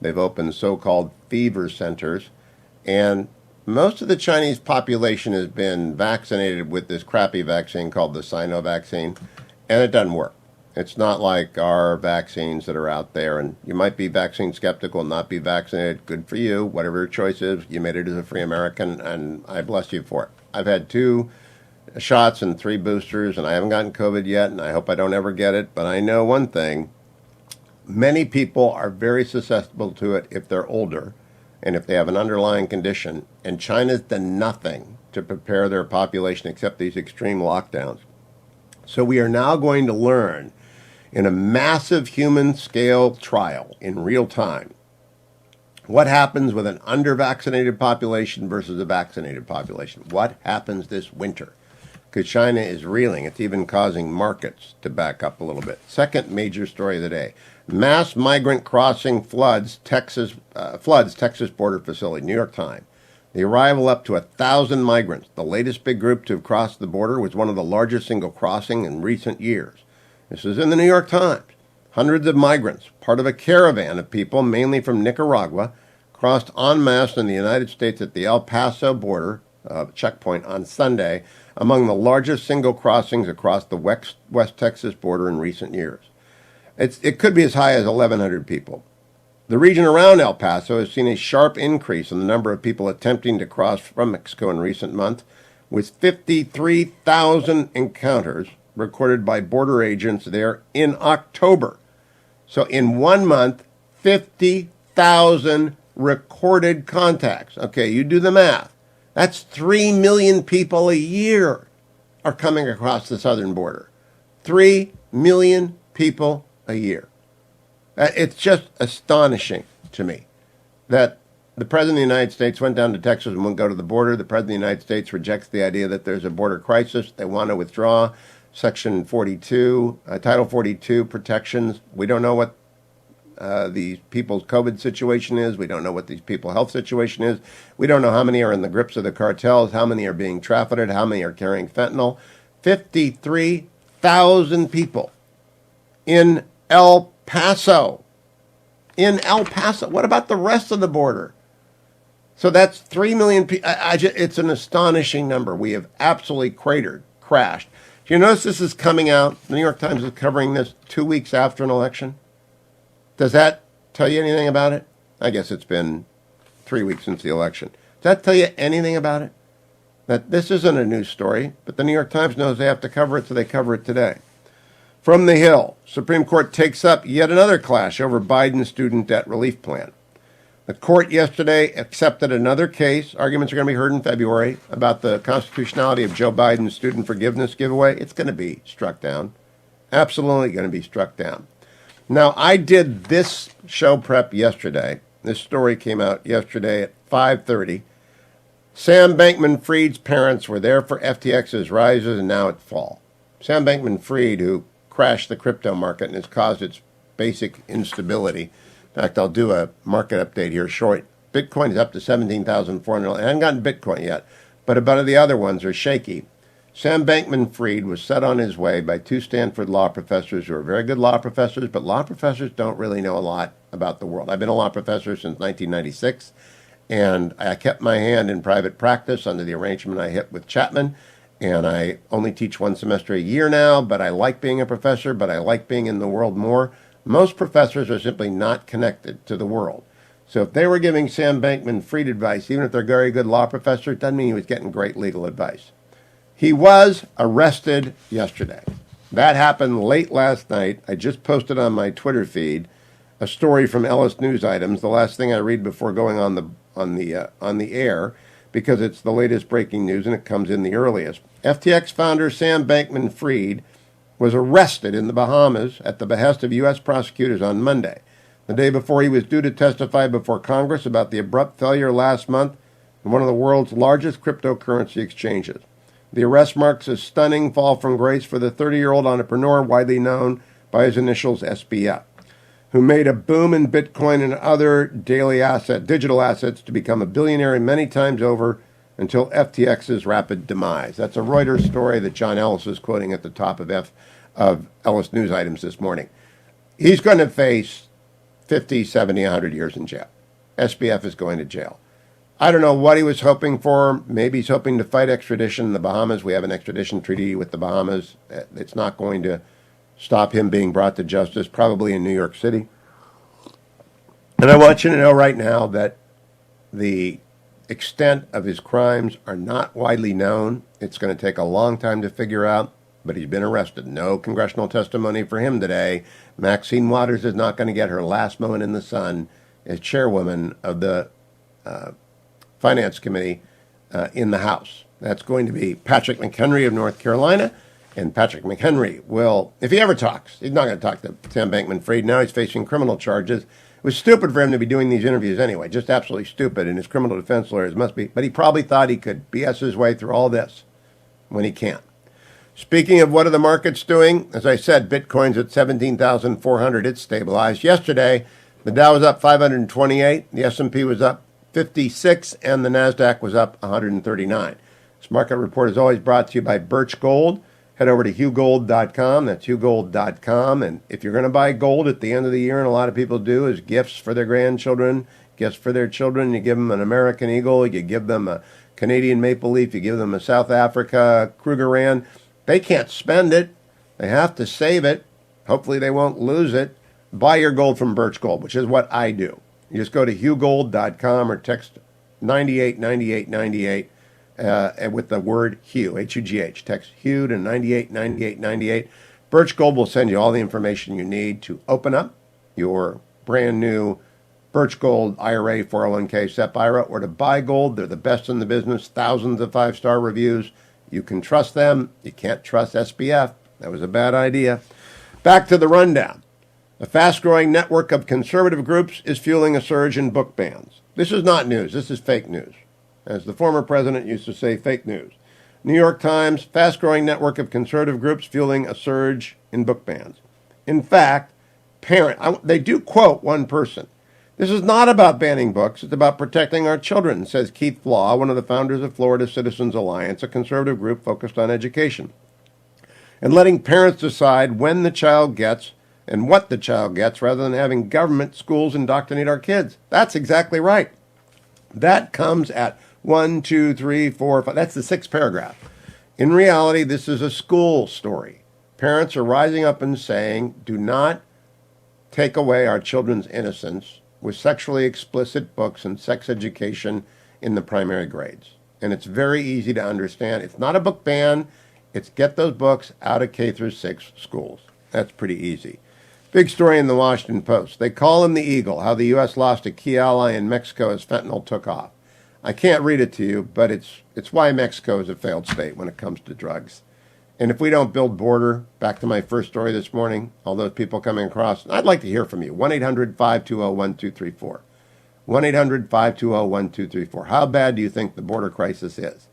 They've opened so-called fever centers, and most of the Chinese population has been vaccinated with this crappy vaccine called the Sino vaccine, and it doesn't work. It's not like our vaccines that are out there, and you might be vaccine skeptical, not be vaccinated. Good for you, whatever your choice is. You made it as a free American, and I bless you for it. I've had 2 shots and 3 boosters, and I haven't gotten COVID yet, and I hope I don't ever get it. But I know one thing. Many people are very susceptible to it if they're older and if they have an underlying condition. And China's done nothing to prepare their population except these extreme lockdowns. So we are now going to learn in a massive human scale trial in real time what happens with an under-vaccinated population versus a vaccinated population. What happens this winter? Because China is reeling. It's even causing markets to back up a little bit. Second major story of the day. Mass migrant crossing floods Texas border facility, New York Times. The arrival up to 1,000 migrants. The latest big group to have crossed the border was one of the largest single crossing in recent years. This is in the New York Times. Hundreds of migrants, part of a caravan of people, mainly from Nicaragua, crossed en masse in the United States at the El Paso border checkpoint on Sunday, among the largest single crossings across the West Texas border in recent years. It could be as high as 1,100 people. The region around El Paso has seen a sharp increase in the number of people attempting to cross from Mexico in recent months, with 53,000 encounters recorded by border agents there in October. So in 1 month, 50,000 recorded contacts. Okay, you do the math. That's 3 million people a year are coming across the southern border. 3 million people a year. It's just astonishing to me that the President of the United States went down to Texas and won't go to the border. The President of the United States rejects the idea that there's a border crisis. They want to withdraw Section 42, Title 42 protections. We don't know what these people's COVID situation is. We don't know what these people's health situation is. We don't know how many are in the grips of the cartels, how many are being trafficked, how many are carrying fentanyl. 53,000 people in El Paso. In El Paso. What about the rest of the border? So that's 3 million people. It's an astonishing number. We have absolutely crashed. Do you notice this is coming out? The New York Times is covering this 2 weeks after an election. Does that tell you anything about it? I guess it's been 3 weeks since the election. Does that tell you anything about it? That this isn't a news story, but the New York Times knows they have to cover it, so they cover it today. From the Hill, Supreme Court takes up yet another clash over Biden's student debt relief plan. The court yesterday accepted another case. Arguments are going to be heard in February about the constitutionality of Joe Biden's student forgiveness giveaway. It's going to be struck down. Absolutely going to be struck down. Now, I did this show prep yesterday. This story came out yesterday at 5:30. Sam Bankman-Fried's parents were there for FTX's rises and now its fall. Sam Bankman-Fried, who crashed the crypto market and has caused its basic instability. In fact, I'll do a market update here short. Bitcoin is up to 17,400. I haven't gotten Bitcoin yet, but a bunch of the other ones are shaky. Sam Bankman-Fried was set on his way by 2 Stanford law professors who are very good law professors, but law professors don't really know a lot about the world. I've been a law professor since 1996, and I kept my hand in private practice under the arrangement I hit with Chapman, and I only teach 1 semester a year now, but I like being a professor, but I like being in the world more. Most professors are simply not connected to the world. So if they were giving Sam Bankman-Fried advice, even if they're a very good law professor, it doesn't mean he was getting great legal advice. He was arrested yesterday. That happened late last night. I just posted on my Twitter feed a story from Ellis News Items, the last thing I read before going on the air, because it's the latest breaking news and it comes in the earliest. FTX founder Sam Bankman-Fried was arrested in the Bahamas at the behest of U.S. prosecutors on Monday, the day before he was due to testify before Congress about the abrupt failure last month of one of the world's largest cryptocurrency exchanges. The arrest marks a stunning fall from grace for the 30-year-old entrepreneur, widely known by his initials SBF, who made a boom in Bitcoin and other digital assets to become a billionaire many times over until FTX's rapid demise. That's a Reuters story that John Ellis is quoting at the top of Ellis News Items this morning. He's going to face 50, 70, 100 years in jail. SBF is going to jail. I don't know what he was hoping for. Maybe he's hoping to fight extradition in the Bahamas. We have an extradition treaty with the Bahamas. It's not going to stop him being brought to justice, probably in New York City. And I want you to know right now that the extent of his crimes are not widely known. It's going to take a long time to figure out, but he's been arrested. No congressional testimony for him today. Maxine Waters is not going to get her last moment in the sun as chairwoman of the Finance Committee in the House. That's going to be Patrick McHenry of North Carolina. And Patrick McHenry will, if he ever talks, he's not going to talk to Sam Bankman-Fried. Now he's facing criminal charges. It was stupid for him to be doing these interviews anyway, just absolutely stupid, and his criminal defense lawyers must be. But he probably thought he could BS his way through all this when he can't. Speaking of what are the markets doing, as I said, Bitcoin's at 17,400. It's stabilized. Yesterday, the Dow was up 528, the S&P was up 56, and the NASDAQ was up 139. This market report is always brought to you by Birch Gold. Head over to hughgold.com. That's hughgold.com. And if you're going to buy gold at the end of the year, and a lot of people do, is gifts for their grandchildren, gifts for their children. You give them an American Eagle. You give them a Canadian Maple Leaf. You give them a South Africa Krugerrand. They can't spend it. They have to save it. Hopefully they won't lose it. Buy your gold from Birch Gold, which is what I do. You just go to hughgold.com or text 989898. With the word Hugh, H-U-G-H. Text Hugh to 989898. Birch Gold will send you all the information you need to open up your brand new Birch Gold IRA, 401k, SEP IRA, or to buy gold. They're the best in the business. Thousands of 5-star reviews. You can trust them. You can't trust SBF. That was a bad idea. Back to the rundown. A fast-growing network of conservative groups is fueling a surge in book bans. This is not news. This is fake news. As the former president used to say, fake news. New York Times, fast-growing network of conservative groups fueling a surge in book bans. In fact, they do quote one person. This is not about banning books. It's about protecting our children, says Keith Flaw, one of the founders of Florida Citizens Alliance, a conservative group focused on education, and letting parents decide when the child gets and what the child gets rather than having government schools indoctrinate our kids. That's exactly right. That comes at 1, 2, 3, 4, 5. That's the 6th paragraph. In reality, this is a school story. Parents are rising up and saying, do not take away our children's innocence with sexually explicit books and sex education in the primary grades. And it's very easy to understand. It's not a book ban. It's get those books out of K through 6 schools. That's pretty easy. Big story in the Washington Post. They call him the Eagle, how the U.S. lost a key ally in Mexico as fentanyl took off. I can't read it to you, but it's why Mexico is a failed state when it comes to drugs. And if we don't build border, back to my first story this morning, all those people coming across, I'd like to hear from you. 1-800-520-1234. 1-800-520-1234. How bad do you think the border crisis is?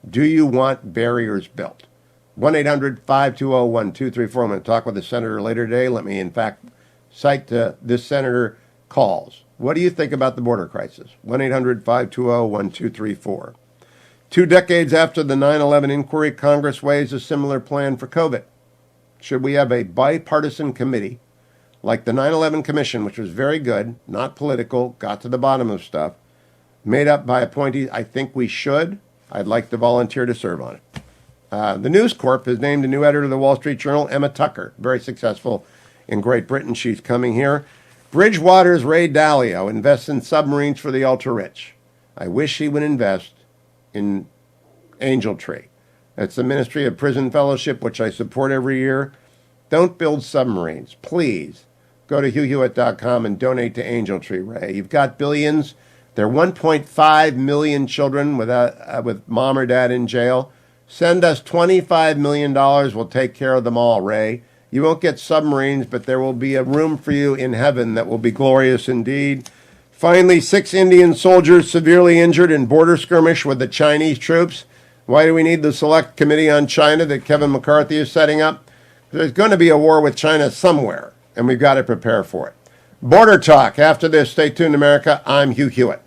Do you want barriers built? 1-800-520-1234. I'm going to talk with a senator later today. Let me, in fact, cite this senator calls. What do you think about the border crisis? 1-800-520-1234. 2 decades after the 9/11 inquiry, Congress weighs a similar plan for COVID. Should we have a bipartisan committee like the 9/11 Commission, which was very good, not political, got to the bottom of stuff, made up by appointees? I think we should. I'd like to volunteer to serve on it. The News Corp has named a new editor of the Wall Street Journal, Emma Tucker, very successful in Great Britain. She's coming here. Bridgewater's Ray Dalio invests in submarines for the ultra-rich. I wish he would invest in Angel Tree. That's the Ministry of Prison Fellowship, which I support every year. Don't build submarines. Please go to hughhewitt.com and donate to Angel Tree, Ray. You've got billions. There are 1.5 million children with mom or dad in jail. Send us $25 million. We'll take care of them all, Ray. You won't get submarines, but there will be a room for you in heaven that will be glorious indeed. Finally, 6 Indian soldiers severely injured in border skirmish with the Chinese troops. Why do we need the Select Committee on China that Kevin McCarthy is setting up? There's going to be a war with China somewhere, and we've got to prepare for it. Border talk. After this, stay tuned, America. I'm Hugh Hewitt.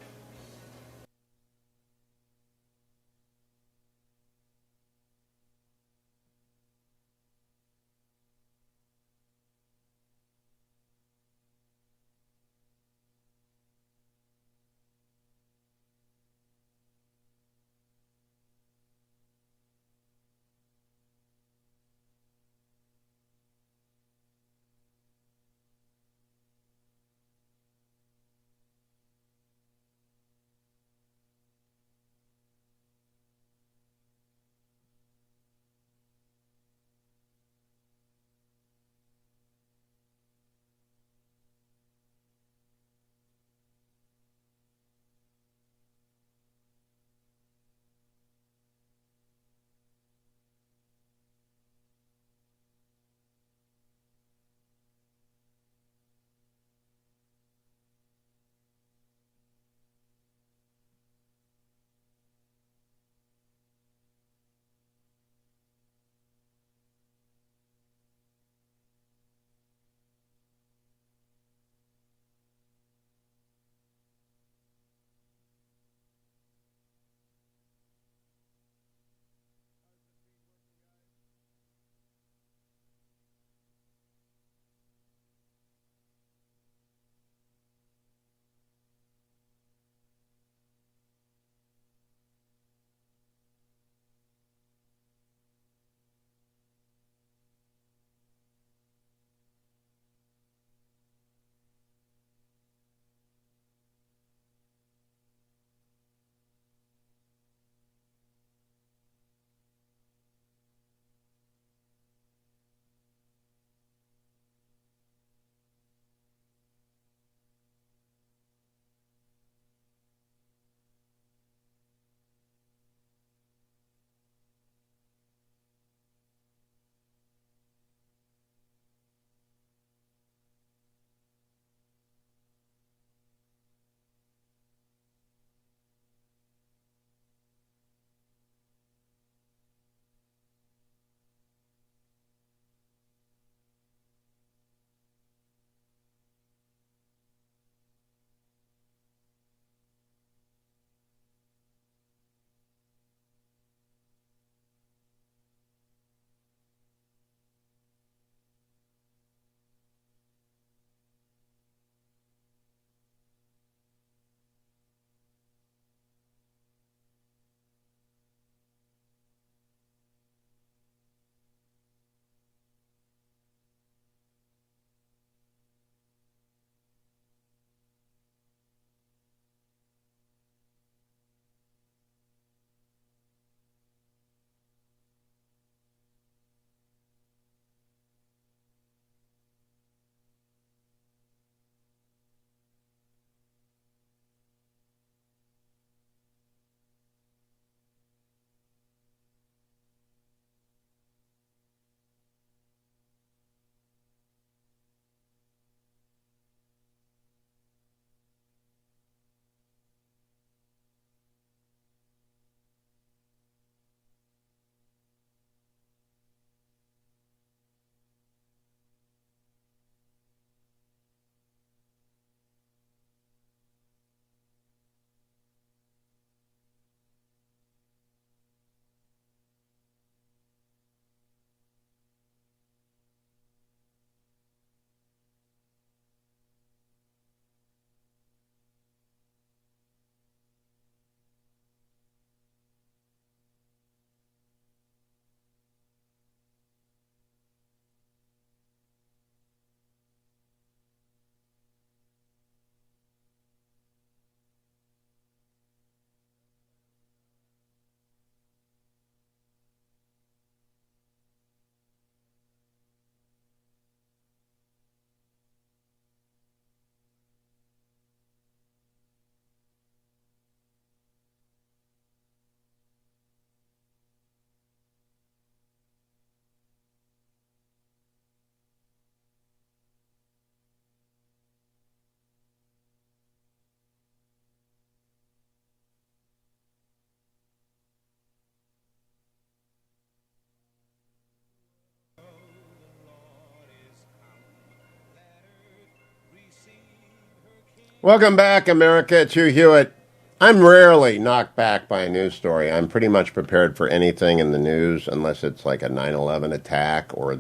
Welcome back, America. It's Hugh Hewitt. I'm rarely knocked back by a news story. I'm pretty much prepared for anything in the news, unless it's like a 9/11 attack or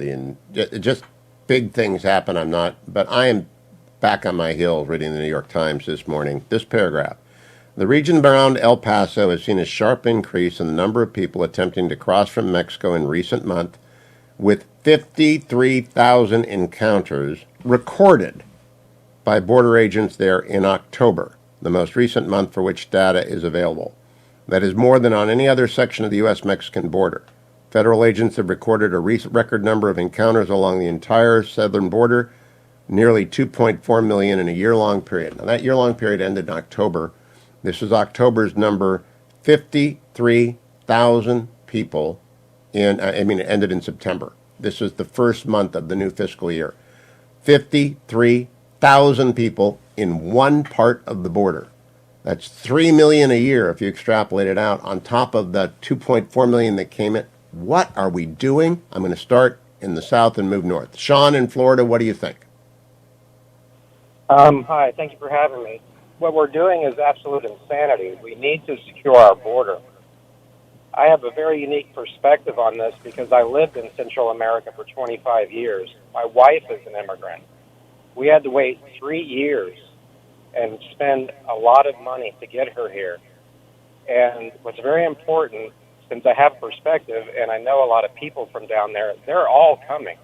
just big things happen. I'm not, but I am back on my heels reading the New York Times this morning. This paragraph. The region around El Paso has seen a sharp increase in the number of people attempting to cross from Mexico in recent months, with 53,000 encounters recorded by border agents there in October, the most recent month for which data is available. That is more than on any other section of the U.S.-Mexican border. Federal agents have recorded a record number of encounters along the entire southern border, nearly 2.4 million in a year-long period. Now, that year-long period ended in October. This is October's number, 53,000 people it ended in September. This is the first month of the new fiscal year. 53,000 people in one part of the border. That's 3 million a year if you extrapolate it out, on top of the 2.4 million that came in. What are we doing? I'm going to start in the south and move north. Sean in Florida, what do you think? Hi, thank you for having me. What we're doing is absolute insanity. We need to secure our border. I have a very unique perspective on this because I lived in Central America for 25 years. My wife is an immigrant. We had to wait 3 years and spend a lot of money to get her here. And what's very important, since I have perspective and I know a lot of people from down there, they're all coming.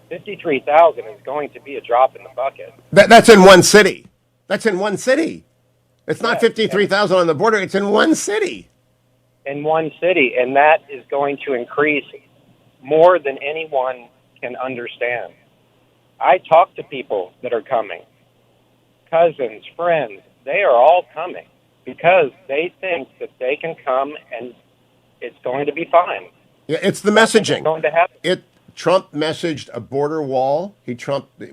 53,000 is going to be a drop in the bucket. That's in one city. That's in one city. It's not 53,000 on the border. It's in one city. In one city, and that is going to increase more than anyone can understand. I talk to people that are coming, cousins, friends. They are all coming because they think that they can come and it's going to be fine. Yeah, it's the messaging. It's going to happen. Trump messaged a border wall.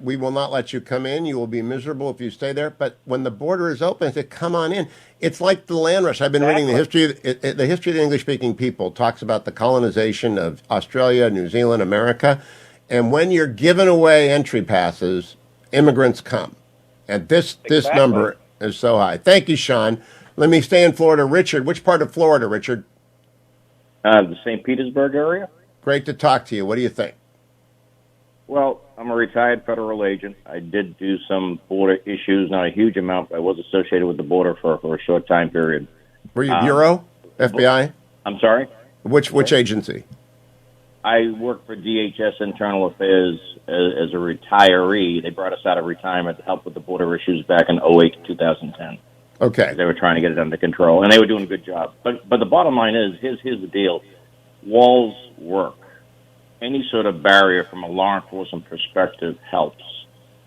We will not let you come in. You will be miserable if you stay there. But when the border is open, he said, come on in. It's like the land rush. I've been reading the history of the English-speaking people. Talks about the colonization of Australia, New Zealand, America. And when you're giving away entry passes, immigrants come. And this number is so high. Thank you, Sean. Let me stay in Florida. Richard, which part of Florida, Richard? The St. Petersburg area. Great to talk to you. What do you think? Well, I'm a retired federal agent. I did do some border issues, not a huge amount, but I was associated with the border for a short time period. Were you Bureau? FBI? I'm sorry? Which agency? I worked for DHS Internal Affairs as a retiree. They brought us out of retirement to help with the border issues back in 2008 to 2010. Okay. They were trying to get it under control, and they were doing a good job. But the bottom line is, here's the deal. Walls work. Any sort of barrier from a law enforcement perspective helps.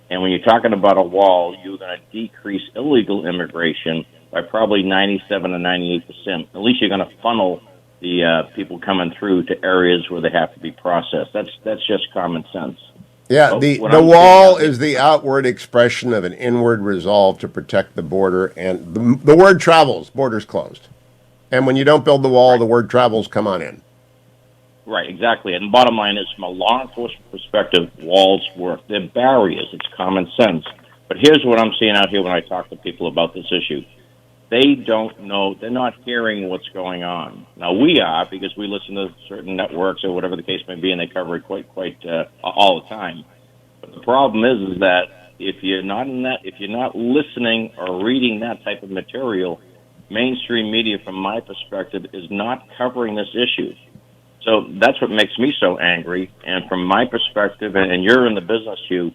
And when you're talking about a wall, you're going to decrease illegal immigration by probably 97 to 98%. At least you're going to funnel the people coming through to areas where they have to be processed. That's just common sense. Yeah, so the wall is the outward expression of an inward resolve to protect the border, and the word travels, border's closed. And when you don't build the wall, right, the word travels, come on in. Right, exactly. And the bottom line is, from a law enforcement perspective, walls work. They're barriers. It's common sense. But here's what I'm seeing out here when I talk to people about this issue. They don't know. They're not hearing what's going on. Now, we are, because we listen to certain networks or whatever the case may be, and they cover it quite all the time. But the problem is that if you're not listening or reading that type of material, mainstream media, from my perspective, is not covering this issue. So that's what makes me so angry. And from my perspective, and you're in the business, Hugh,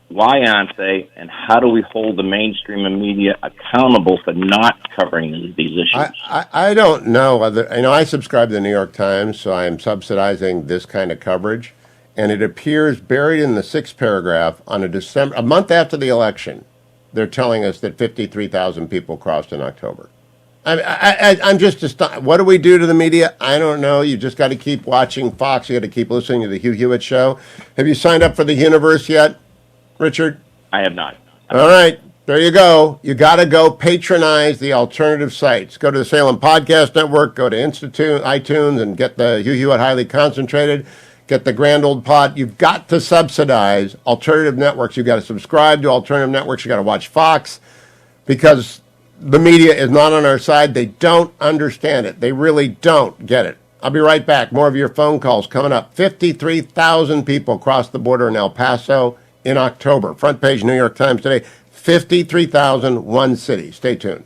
why aren't they, and how do we hold the mainstream media accountable for not covering these issues? I don't know. I subscribe to the New York Times, so I'm subsidizing this kind of coverage. And it appears buried in the 6th paragraph on a month after the election, they're telling us that 53,000 people crossed in October. I'm just astonished. What do we do to the media? I don't know. You just got to keep watching Fox. You got to keep listening to the Hugh Hewitt Show. Have you signed up for the Universe yet, Richard? I have not. All right. There you go. You got to go patronize the alternative sites. Go to the Salem Podcast Network, go to iTunes, and get the Hugh Hewitt Highly Concentrated. Get the Grand Old Pot. You've got to subsidize alternative networks. You've got to subscribe to alternative networks. You've got to watch Fox. because the media is not on our side. They don't understand it. They really don't get it. I'll be right back. More of your phone calls coming up. 53,000 people crossed the border in El Paso in October. Front page New York Times today. 53,000, one city. Stay tuned.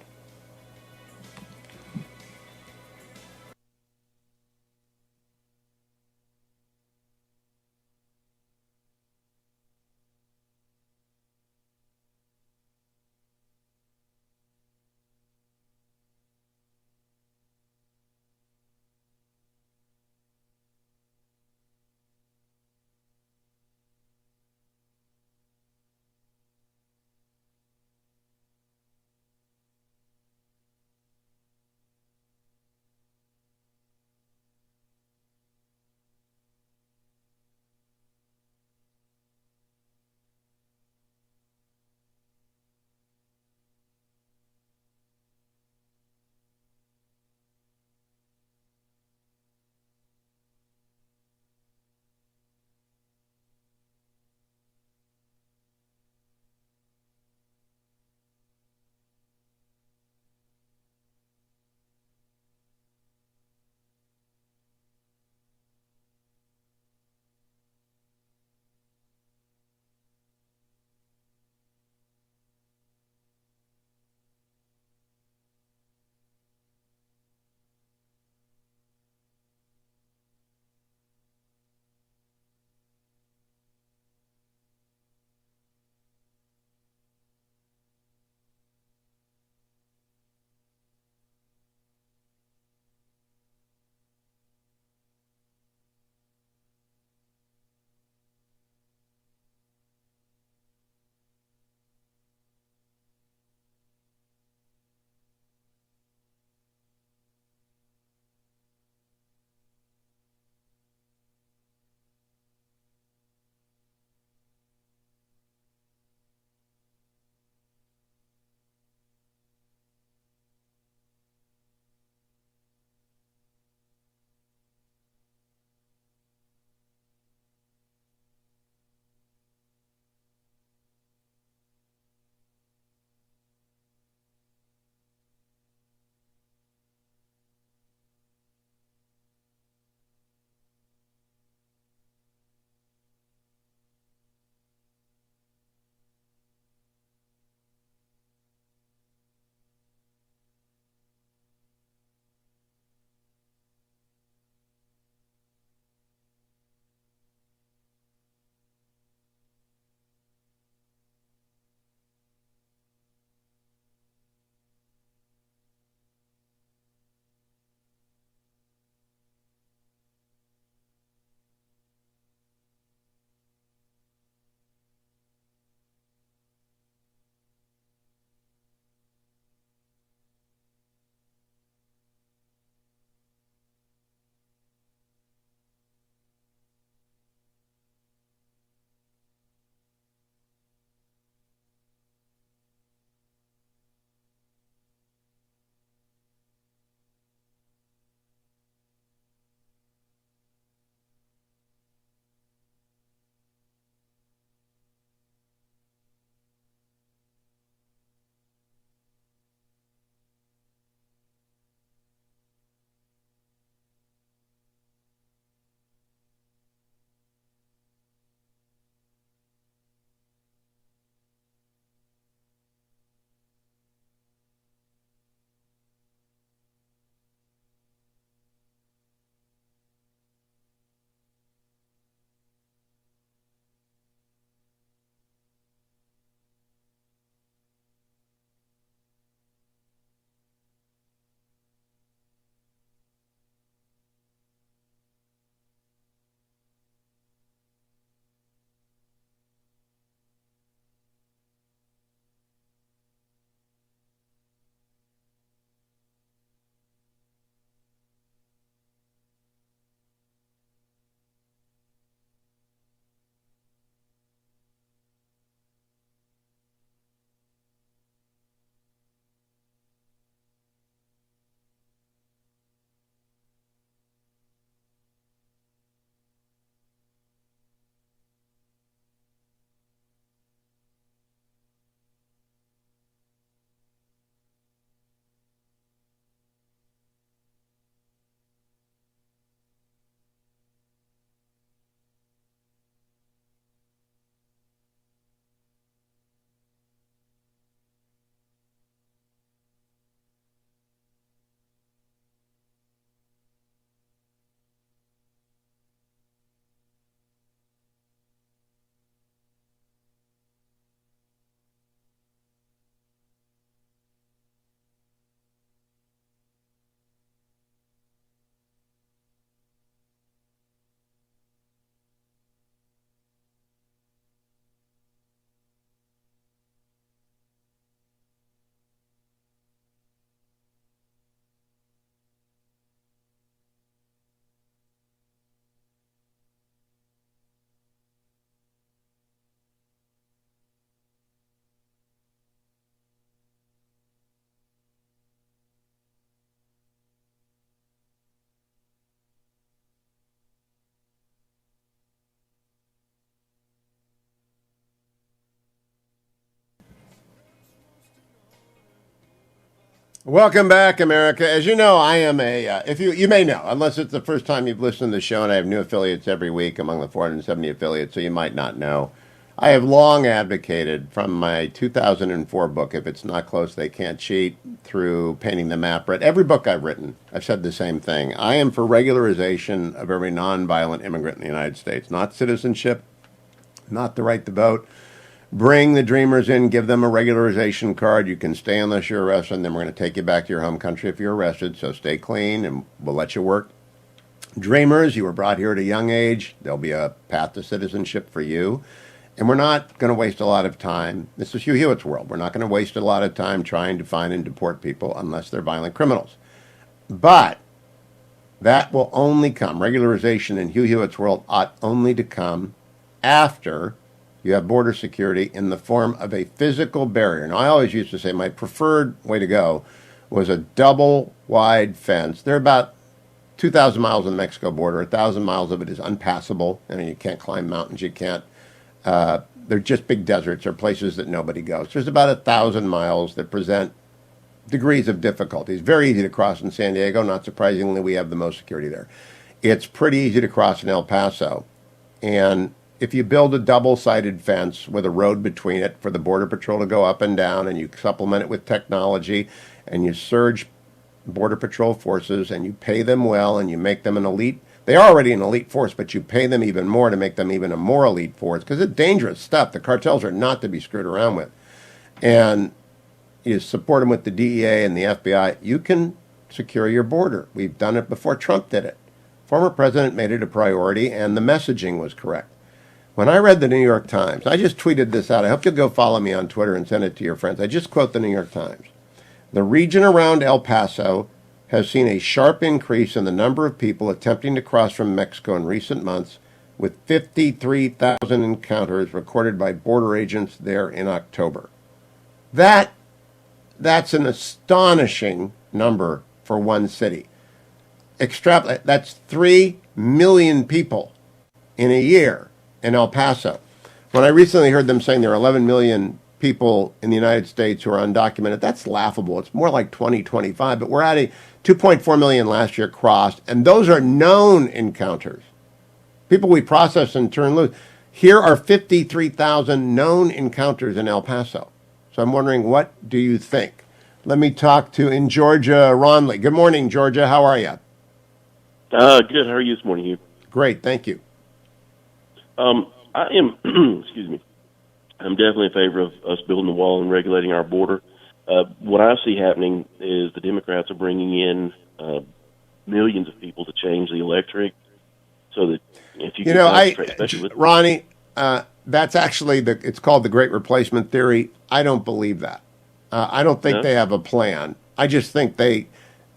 Welcome back, America. As you know, I am if you may know, unless it's the first time you've listened to the show, and I have new affiliates every week among the 470 affiliates, so you might not know. I have long advocated from my 2004 book, If It's Not Close, They Can't Cheat, through Painting the Map. But every book I've written, I've said the same thing. I am for regularization of every nonviolent immigrant in the United States, not citizenship, not the right to vote. Bring the dreamers in, give them a regularization card. You can stay unless you're arrested, and then we're going to take you back to your home country if you're arrested, so stay clean, and we'll let you work. Dreamers, you were brought here at a young age. There'll be a path to citizenship for you. And we're not going to waste a lot of time. This is Hugh Hewitt's world. We're not going to waste a lot of time trying to find and deport people unless they're violent criminals. But that will only come, regularization in Hugh Hewitt's world ought only to come after you have border security in the form of a physical barrier. Now, I always used to say my preferred way to go was a double-wide fence. They're about 2,000 miles on the Mexico border. 1,000 miles of it is unpassable. I mean, you can't climb mountains. You can't. They're just big deserts or places that nobody goes. There's about 1,000 miles that present degrees of difficulty. It's very easy to cross in San Diego. Not surprisingly, we have the most security there. It's pretty easy to cross in El Paso. And if you build a double-sided fence with a road between it for the Border Patrol to go up and down, and you supplement it with technology, and you surge Border Patrol forces, and you pay them well, and you make them an elite, they are already an elite force, but you pay them even more to make them even a more elite force, because it's dangerous stuff. The cartels are not to be screwed around with. And you support them with the DEA and the FBI, you can secure your border. We've done it before. Trump did it. Former president made it a priority, and the messaging was correct. When I read the New York Times, I just tweeted this out. I hope you'll go follow me on Twitter and send it to your friends. I just quote the New York Times. The region around El Paso has seen a sharp increase in the number of people attempting to cross from Mexico in recent months, with 53,000 encounters recorded by border agents there in October. That's an astonishing number for one city. Extrapolate, that's 3 million people in a year in El Paso. When I recently heard them saying there are 11 million people in the United States who are undocumented, that's laughable. It's more like 2025, but we're at a 2.4 million last year crossed, and those are known encounters. People we process and turn loose. Here are 53,000 known encounters in El Paso. So I'm wondering, what do you think? Let me talk to, in Georgia, Ronley. Good morning, Georgia. How are you? Good. How are you this morning, Hugh? Great, thank you. I am, excuse me, I'm definitely in favor of us building the wall and regulating our border. What I see happening is the Democrats are bringing in millions of people to change the electorate, so that if you can Ronnie, that's actually it's called the Great Replacement Theory. I don't believe that. I don't think they have a plan. I just think they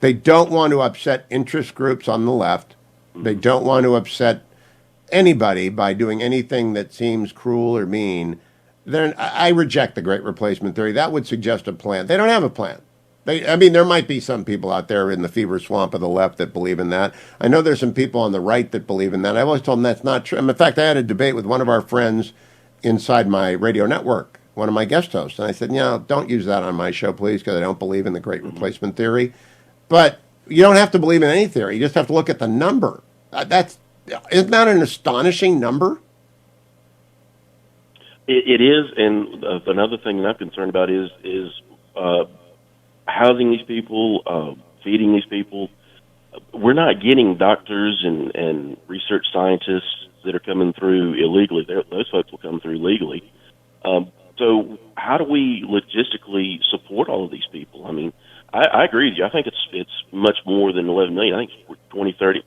don't want to upset interest groups on the left. Mm-hmm. They don't want to upset anybody by doing anything that seems cruel or mean. I reject the Great Replacement Theory. That would suggest a plan. They don't have a plan. There might be some people out there in the fever swamp of the left that believe in that. I know there's some people on the right that believe in that. I've always told them that's not true. In fact, I had a debate with one of our friends inside my radio network, one of my guest hosts, and I said, don't use that on my show, please, because I don't believe in the Great Replacement Theory. But you don't have to believe in any theory. You just have to look at the number. Isn't that an astonishing number? It is, and another thing that I'm concerned about is housing these people, feeding these people. We're not getting doctors and research scientists that are coming through illegally. Those folks will come through legally. So how do we logistically support all of these people? I mean, I agree with you. I think it's much more than 11 million. I think it's 20, 30,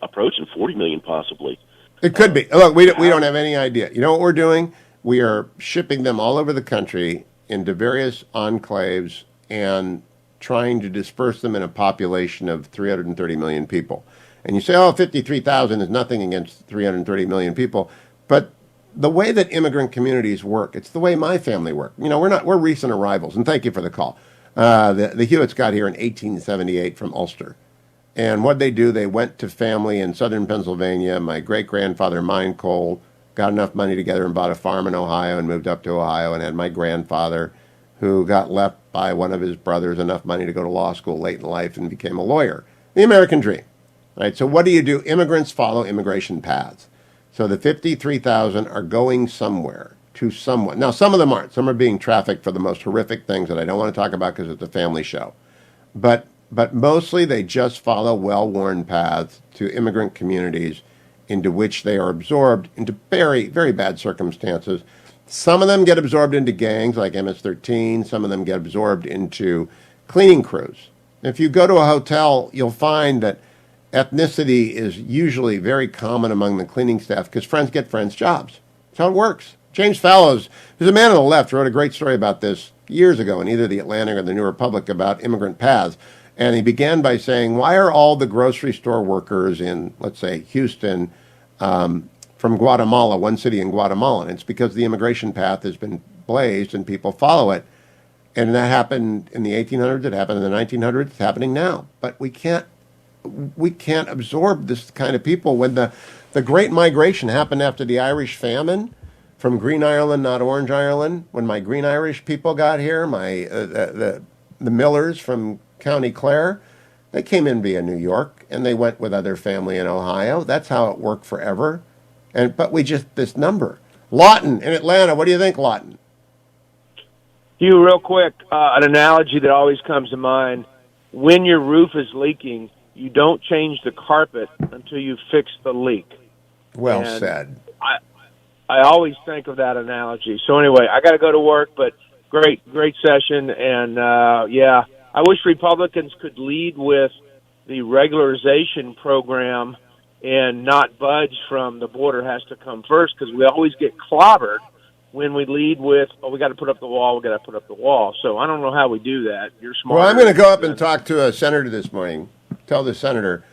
approaching 40 million possibly. It could be. Look, we don't have any idea. You know what we're doing? We are shipping them all over the country into various enclaves and trying to disperse them in a population of 330 million people. And you say, 53,000 is nothing against 330 million people. But the way that immigrant communities work, it's the way my family worked. We're recent arrivals, and thank you for the call. The Hewitts got here in 1878 from Ulster. And what they do, they went to family in southern Pennsylvania. My great-grandfather mined coal, got enough money together and bought a farm in Ohio and moved up to Ohio, and had my grandfather, who got left by one of his brothers enough money to go to law school late in life and became a lawyer. The American dream. Right? So what do? Immigrants follow immigration paths. So the 53,000 are going somewhere to someone. Now, some of them aren't. Some are being trafficked for the most horrific things that I don't want to talk about because it's a family show. But mostly they just follow well-worn paths to immigrant communities into which they are absorbed into very, very bad circumstances. Some of them get absorbed into gangs like MS-13. Some of them get absorbed into cleaning crews. If you go to a hotel, you'll find that ethnicity is usually very common among the cleaning staff because friends get friends' jobs. That's how it works. James Fallows, who's a man on the left, wrote a great story about this years ago in either the Atlantic or the New Republic about immigrant paths. And he began by saying, why are all the grocery store workers in, let's say, Houston from Guatemala, one city in Guatemala? And it's because the immigration path has been blazed and people follow it. And that happened in the 1800s. It happened in the 1900s. It's happening now. But we can't absorb this kind of people. When the Great Migration happened after the Irish famine from Green Ireland, not Orange Ireland, when my Green Irish people got here, the Millers from County Clare, they came in via New York and they went with other family in Ohio. That's how it worked forever. But this number. Lawton in Atlanta, what do you think, Lawton? Hugh, real quick, an analogy that always comes to mind: when your roof is leaking, you don't change the carpet until you fix the leak. Well said. I always think of that analogy. So anyway, I got to go to work, but great session. And, I wish Republicans could lead with the regularization program and not budge from the border has to come first, because we always get clobbered when we lead with, we got to put up the wall. So I don't know how we do that. You're smart. Well, I'm going to go up and talk to a senator this morning. Tell the senator,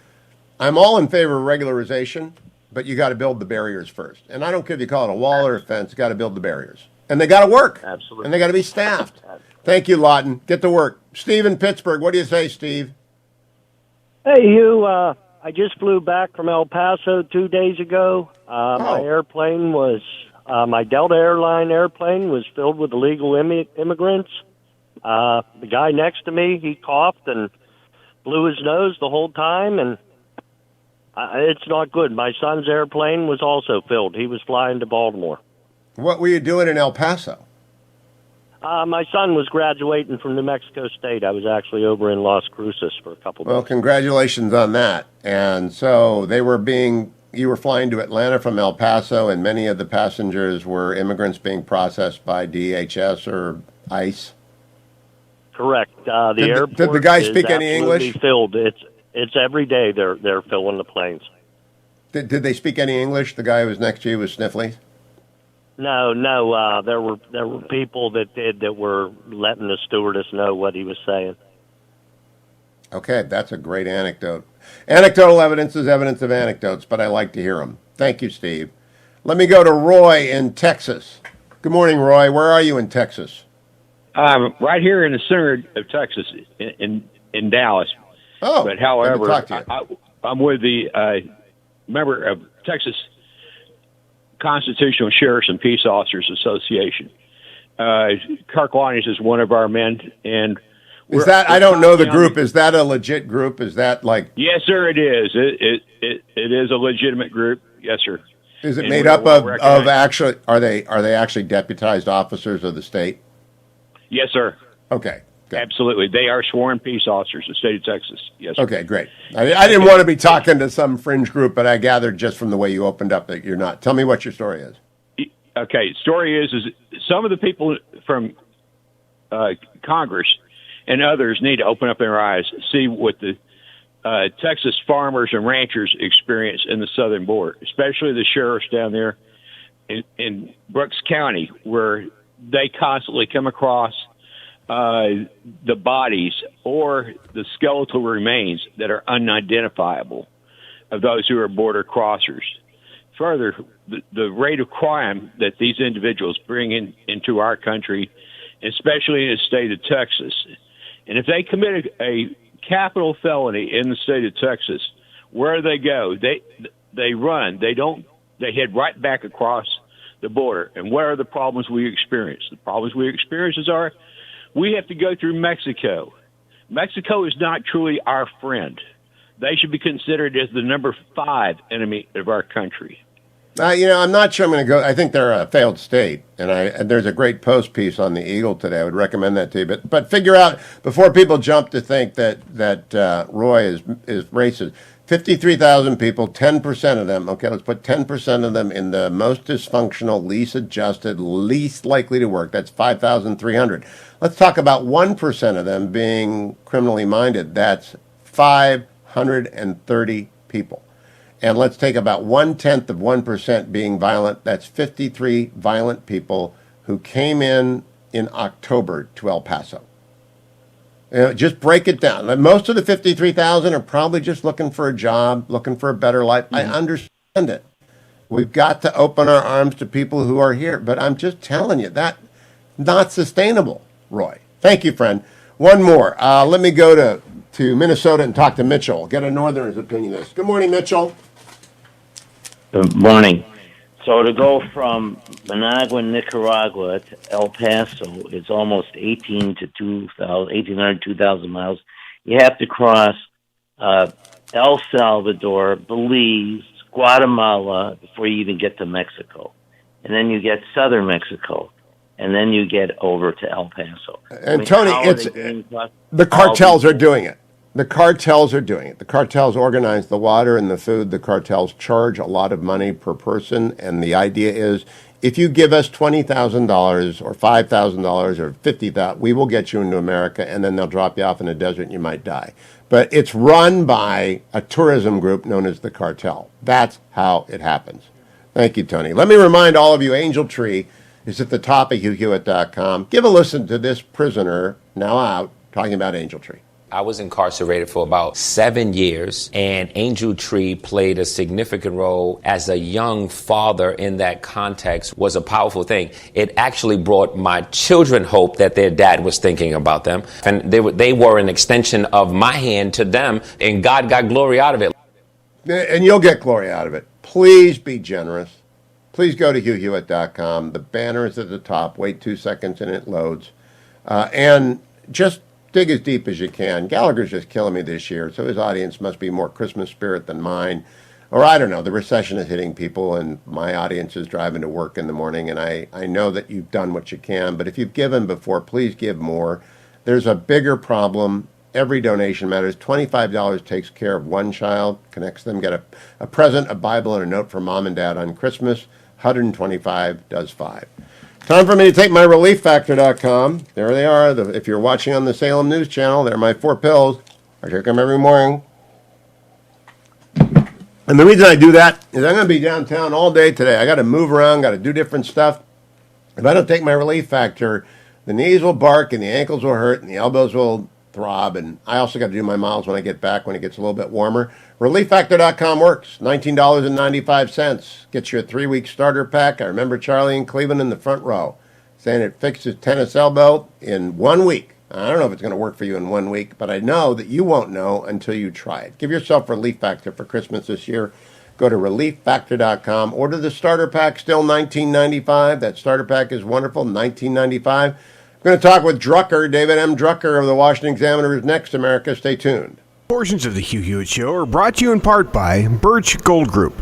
I'm all in favor of regularization, but you got to build the barriers first. And I don't care if you call it a wall or a fence, you got to build the barriers. And they got to work. Absolutely. And they got to be staffed. Thank you, Lawton. Get to work. Steve in Pittsburgh, what do you say, Steve? Hey, Hugh, I just flew back from El Paso 2 days ago. My airplane was, my Delta Airline airplane was filled with illegal immigrants. The guy next to me, he coughed and blew his nose the whole time, and it's not good. My son's airplane was also filled. He was flying to Baltimore. What were you doing in El Paso? My son was graduating from New Mexico State. I was actually over in Las Cruces for a couple of days. Well, congratulations on that. And so you were flying to Atlanta from El Paso, and many of the passengers were immigrants being processed by DHS or ICE? Correct. Airport did the guy speak any English? Filled. It's every day they're filling the planes. Did they speak any English? The guy who was next to you was sniffly? No. There were people that were letting the stewardess know what he was saying. Okay, that's a great anecdote. Anecdotal evidence is evidence of anecdotes, but I like to hear them. Thank you, Steve. Let me go to Roy in Texas. Good morning, Roy. Where are you in Texas? I'm right here in the center of Texas, in Dallas. Oh, but however, I'm with the member of Texas Constitutional Sheriffs and Peace Officers Association. Karkwanis is one of our men, and is that, I don't know the group. Is that a legit group? Is that like? Yes, sir. It is. It is a legitimate group. Yes, sir. Is it made up of actually? Are they actually deputized officers of the state? Yes, sir. Okay. Good. Absolutely. They are sworn peace officers of the state of Texas. Yes, sir. Okay, great. I didn't want to be talking to some fringe group, but I gathered just from the way you opened up that you're not. Tell me what your story is. Okay. Story is some of the people from Congress and others need to open up their eyes, see what the Texas farmers and ranchers experience in the southern border, especially the sheriffs down there in Brooks County, where they constantly come across the bodies or the skeletal remains that are unidentifiable of those who are border crossers. Further, the rate of crime that these individuals bring into our country, especially in the state of Texas, and if they commit a capital felony in the state of Texas, where they go, they run. They head right back across the border. And what are the problems we experience? The problems we experience are we have to go through Mexico. Mexico is not truly our friend. They should be considered as the number 5 enemy of our country. I'm not sure I'm going to go. I think they're a failed state, and there's a great post piece on the Eagle today. I would recommend that to you. But figure out before people jump to think that Roy is racist. 53,000 people, 10% of them. Okay, let's put 10% of them in the most dysfunctional, least adjusted, least likely to work. That's 5,300. Let's talk about 1% of them being criminally minded. That's 530 people. And let's take about 1/10 of 1% being violent. That's 53 violent people who came in October to El Paso. Just break it down. Most of the 53,000 are probably just looking for a job, looking for a better life. I understand it. We've got to open our arms to people who are here. But I'm just telling you, that's not sustainable, Roy. Thank you, friend. One more. Let me go to Minnesota and talk to Mitchell. Get a Northerner's opinion of this. Good morning, Mitchell. Good morning. So to go from Managua, Nicaragua to El Paso, it's almost 1,800, 2,000 miles. You have to cross El Salvador, Belize, Guatemala before you even get to Mexico. And then you get southern Mexico. And then you get over to El Paso. And Tony, the cartels are doing it. The cartels are doing it. The cartels organize the water and the food. The cartels charge a lot of money per person. And the idea is, if you give us $20,000 or $5,000 or $50,000, we will get you into America, and then they'll drop you off in the desert and you might die. But it's run by a tourism group known as the cartel. That's how it happens. Thank you, Tony. Let me remind all of you, Angel Tree is at the top of HughHewitt.com. Give a listen to this prisoner, now out, talking about Angel Tree. I was incarcerated for about 7 years, and Angel Tree played a significant role as a young father in that context. Was a powerful thing. It actually brought my children hope that their dad was thinking about them, and they were an extension of my hand to them, and God got glory out of it. And you'll get glory out of it. Please be generous. Please go to HughHewitt.com. The banner is at the top. Wait 2 seconds and it loads. And just dig as deep as you can. Gallagher's just killing me this year, so his audience must be more Christmas spirit than mine. Or I don't know, the recession is hitting people, and my audience is driving to work in the morning, and I know that you've done what you can, but if you've given before, please give more. There's a bigger problem. Every donation matters. $25 takes care of one child, connects them, get a present, a Bible, and a note for mom and dad on Christmas. 125 does 5. Time for me to take my ReliefFactor.com. There they are. If you're watching on the Salem News Channel, they're my 4 pills. I take them every morning. And the reason I do that is I'm going to be downtown all day today. I got to move around, got to do different stuff. If I don't take my Relief Factor, the knees will bark and the ankles will hurt and the elbows will throb. And I also got to do my miles when I get back, when it gets a little bit warmer. ReliefFactor.com works. $19.95. Gets you a 3-week starter pack. I remember Charlie in Cleveland in the front row saying it fixes tennis elbow in 1 week. I don't know if it's going to work for you in 1 week, but I know that you won't know until you try it. Give yourself Relief Factor for Christmas this year. Go to ReliefFactor.com. Order the starter pack, still $19.95. That starter pack is wonderful, $19.95. I'm going to talk with Drucker, David M. Drucker of the Washington Examiner, who's next. America, stay tuned. Portions of the Hugh Hewitt Show are brought to you in part by Birch Gold Group.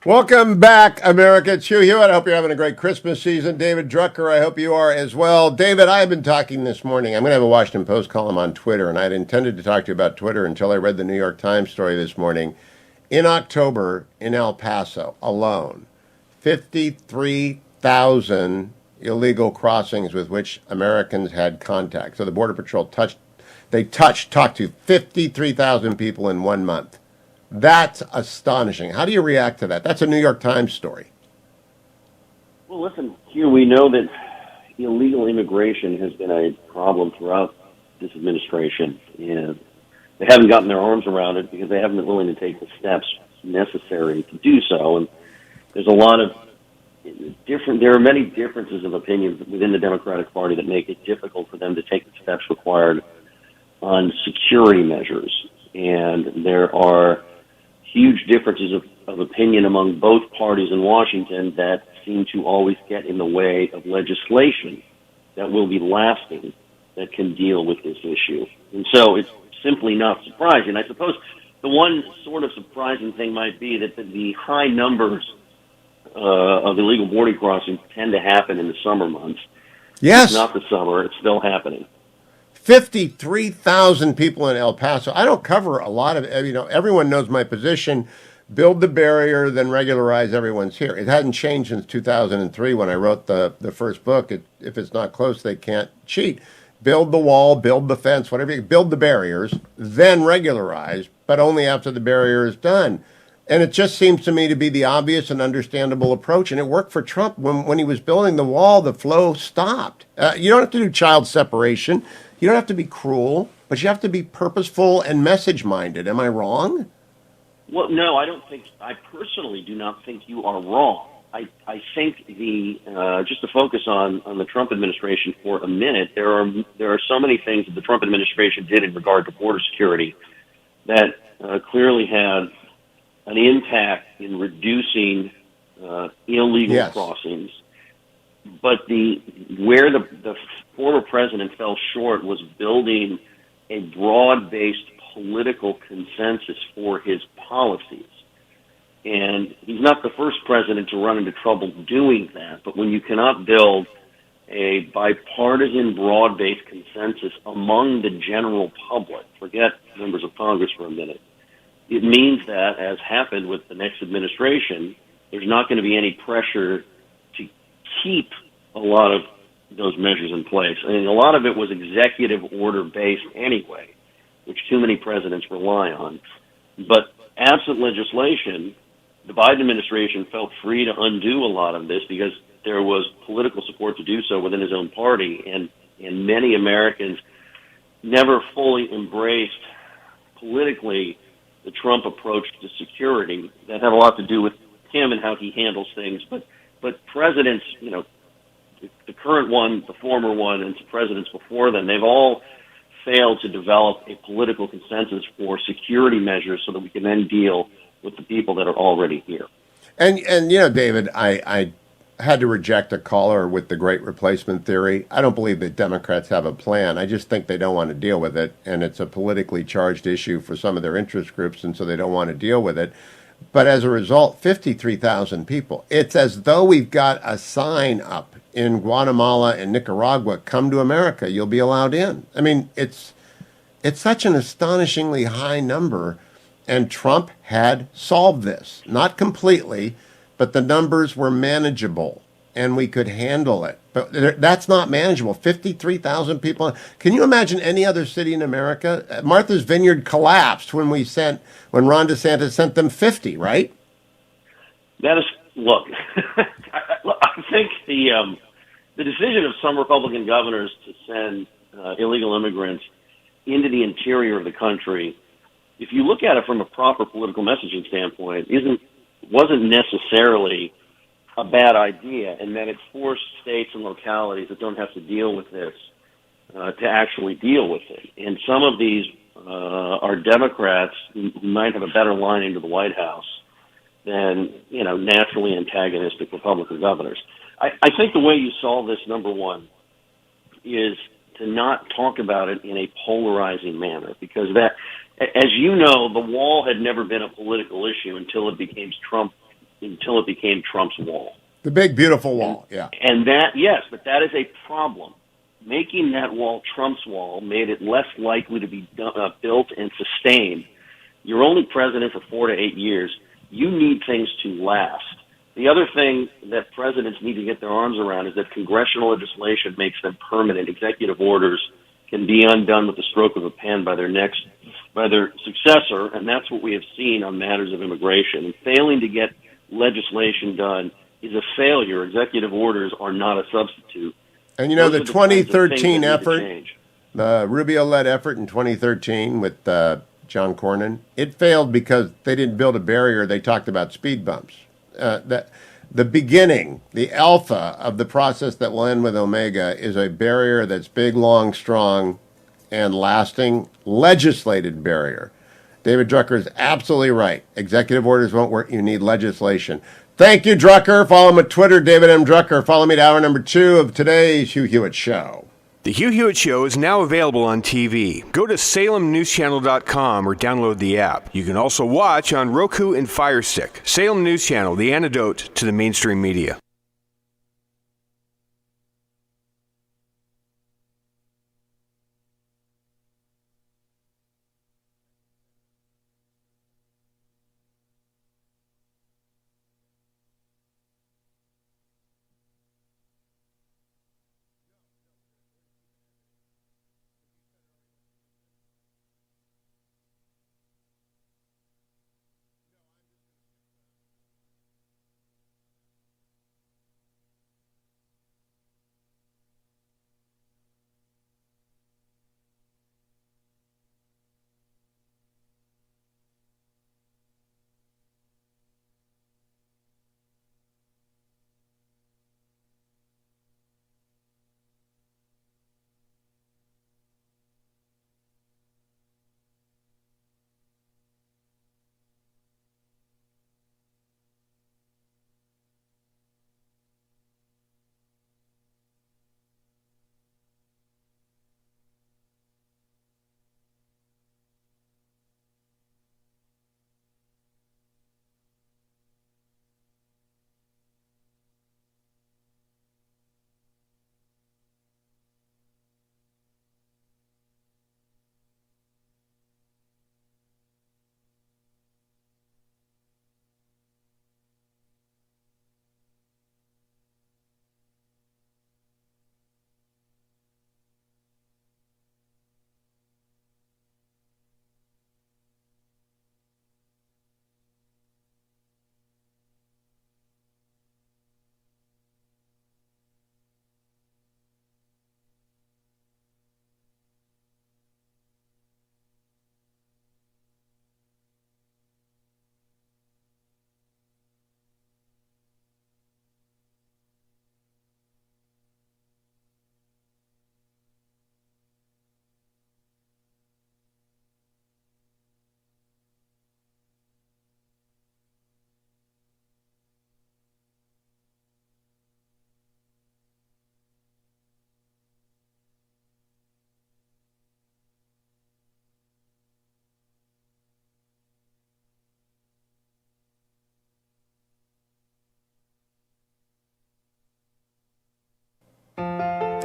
Welcome back, America. It's Hugh Hewitt. I hope you're having a great Christmas season. David Drucker, I hope you are as well. David, I have been talking this morning. I'm going to have a Washington Post column on Twitter, and I had intended to talk to you about Twitter until I read the New York Times story this morning. In October, in El Paso um, 53,000 illegal crossings with which Americans had contact. So the Border Patrol talked to 53,000 people in 1 month. That's astonishing. How do you react to that? That's a New York Times story. Well, listen, here we know that illegal immigration has been a problem throughout this administration, and they haven't gotten their arms around it because they haven't been willing to take the steps necessary to do so. And there's a lot of there are many differences of opinions within the Democratic Party that make it difficult for them to take the steps required on security measures. And there are huge differences of opinion among both parties in Washington that seem to always get in the way of legislation that will be lasting, that can deal with this issue. And so it's simply not surprising. I suppose the one sort of surprising thing might be that the high numbers of illegal border crossings tend to happen in the summer months. Yes. It's not the summer. It's still happening. 53,000 people in El Paso. I don't cover a lot of, everyone knows my position. Build the barrier, then regularize everyone's here. It hadn't changed since 2003 when I wrote the first book. If it's not close, they can't cheat. Build the wall, build the fence, whatever you build the barriers, then regularize, but only after the barrier is done. And it just seems to me to be the obvious and understandable approach. And it worked for Trump. When he was building the wall, the flow stopped. You don't have to do child separation. You don't have to be cruel, but you have to be purposeful and message-minded. Am I wrong? Well, no, I personally do not think you are wrong. I think just to focus on the Trump administration for a minute, there are so many things that the Trump administration did in regard to border security that clearly had an impact in reducing illegal crossings. But where the former president fell short was building a broad-based political consensus for his policies. And he's not the first president to run into trouble doing that. But when you cannot build a bipartisan, broad-based consensus among the general public, forget members of Congress for a minute, it means that, as happened with the next administration, there's not going to be any pressure to keep a lot of those measures in place. I mean, a lot of it was executive order based anyway, which too many presidents rely on. But absent legislation, the Biden administration felt free to undo a lot of this because there was political support to do so within his own party, and many Americans never fully embraced politically the Trump approach to security. That had a lot to do with him and how he handles things. But presidents, the current one, the former one, and some presidents before them, they've all failed to develop a political consensus for security measures so that we can then deal with the people that are already here. And David, I had to reject a caller with the great replacement theory. I don't believe that Democrats have a plan. I just think they don't want to deal with it, and it's a politically charged issue for some of their interest groups, and so they don't want to deal with it. But as a result, 53,000 people. It's as though we've got a sign up in Guatemala and Nicaragua, come to America, you'll be allowed in. I mean, it's such an astonishingly high number, and Trump had solved this. Not completely, but the numbers were manageable, and we could handle it. But that's not manageable. 53,000 people. Can you imagine any other city in America? Martha's Vineyard collapsed when Ron DeSantis sent them 50, right? That is, look, I think the decision of some Republican governors to send illegal immigrants into the interior of the country, if you look at it from a proper political messaging standpoint, wasn't necessarily a bad idea, and that it forced states and localities that don't have to deal with this to actually deal with it. And some of these are Democrats who might have a better line into the White House than naturally antagonistic Republican governors. I think the way you solve this, number one, is to not talk about it in a polarizing manner, because that, as you know, the wall had never been a political issue until it became Trump until it became Trump's wall. The big, beautiful wall, yeah. And that, yes, but that is a problem. Making that wall Trump's wall made it less likely to be built and sustained. You're only president for 4 to 8 years. You need things to last. The other thing that presidents need to get their arms around is that congressional legislation makes them permanent. Executive orders can be undone with the stroke of a pen by their successor, and that's what we have seen on matters of immigration. And failing to get legislation done is a failure. Executive orders are not a substitute. And the 2013 effort, the Rubio-led effort in 2013 with John Cornyn, it failed because they didn't build a barrier. They talked about speed bumps. The beginning, the alpha of the process that will end with Omega is a barrier that's big, long, strong, and lasting, legislated barrier. David Drucker is absolutely right. Executive orders won't work. You need legislation. Thank you, Drucker. Follow him at Twitter, David M. Drucker. Follow me to hour number 2 of today's Hugh Hewitt Show. The Hugh Hewitt Show is now available on TV. Go to salemnewschannel.com or download the app. You can also watch on Roku and Fire Stick. Salem News Channel, the antidote to the mainstream media.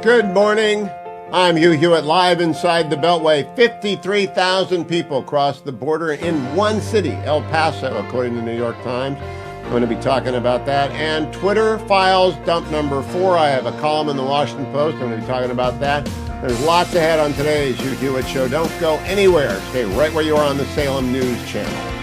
Good morning. I'm Hugh Hewitt, live inside the Beltway. 53,000 people crossed the border in one city, El Paso, according to the New York Times. I'm going to be talking about that. And Twitter files dump number 4. I have a column in the Washington Post. I'm going to be talking about that. There's lots ahead on today's Hugh Hewitt Show. Don't go anywhere. Stay right where you are on the Salem News Channel.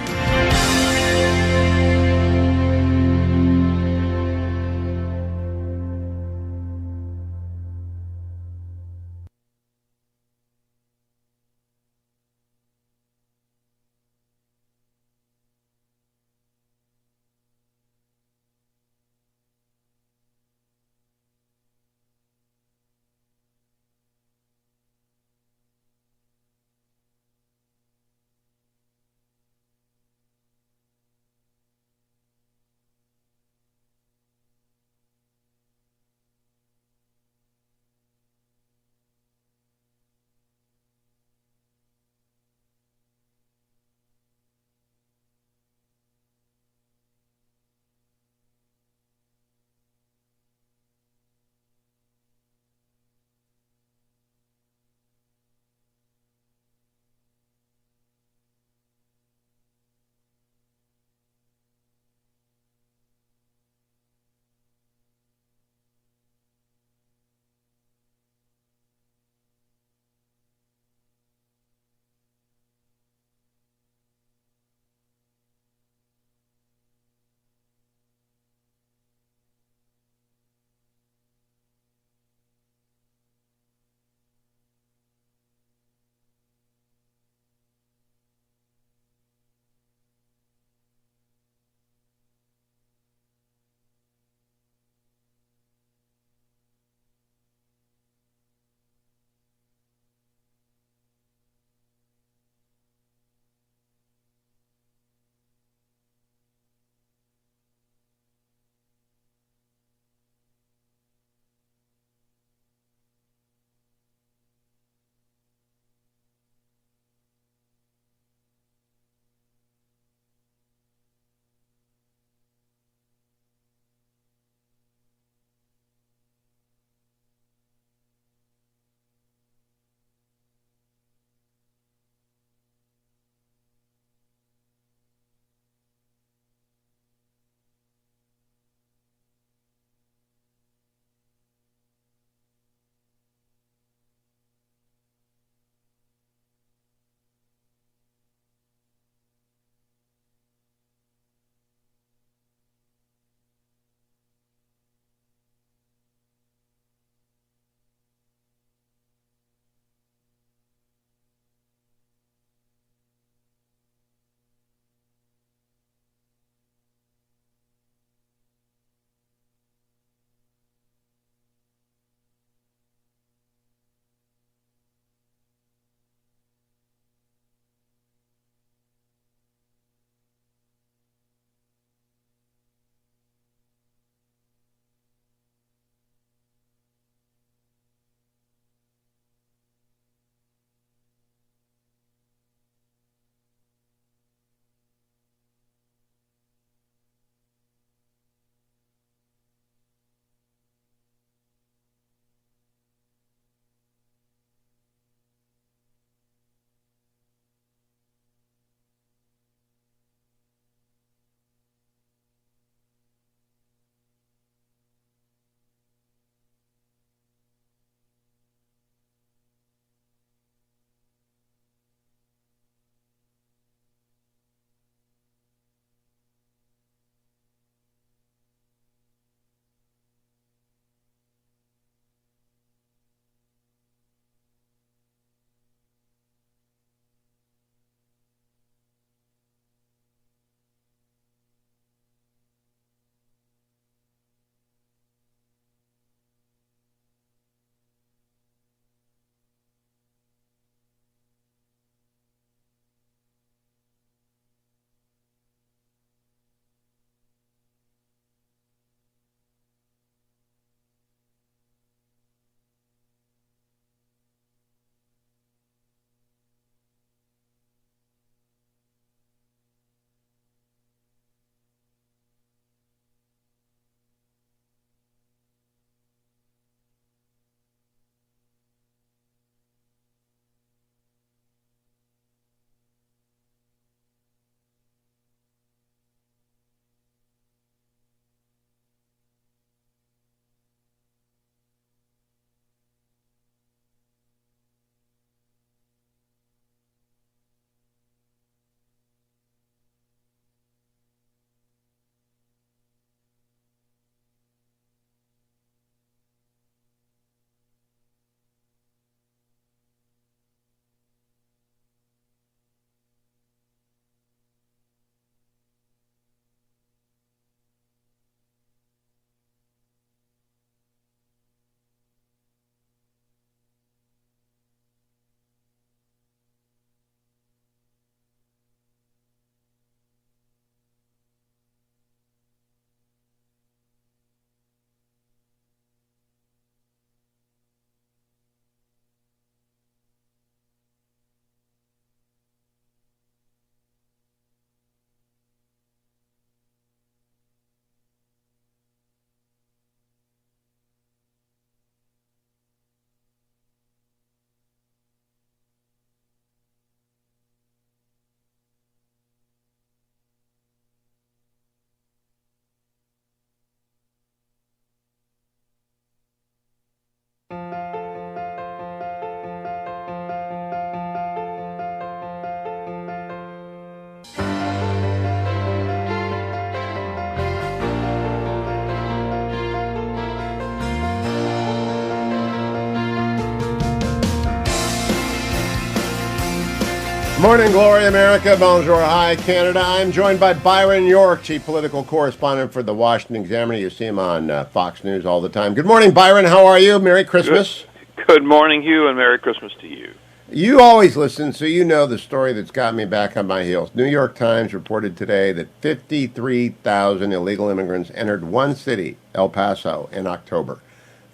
Morning, Glory America. Bonjour, hi, Canada. I'm joined by Byron York, chief political correspondent for the Washington Examiner. You see him on Fox News all the time. Good morning, Byron. How are you? Merry Christmas. Good morning, Hugh, and Merry Christmas to you. You always listen, so you know the story that's got me back on my heels. New York Times reported today that 53,000 illegal immigrants entered one city, El Paso, in October.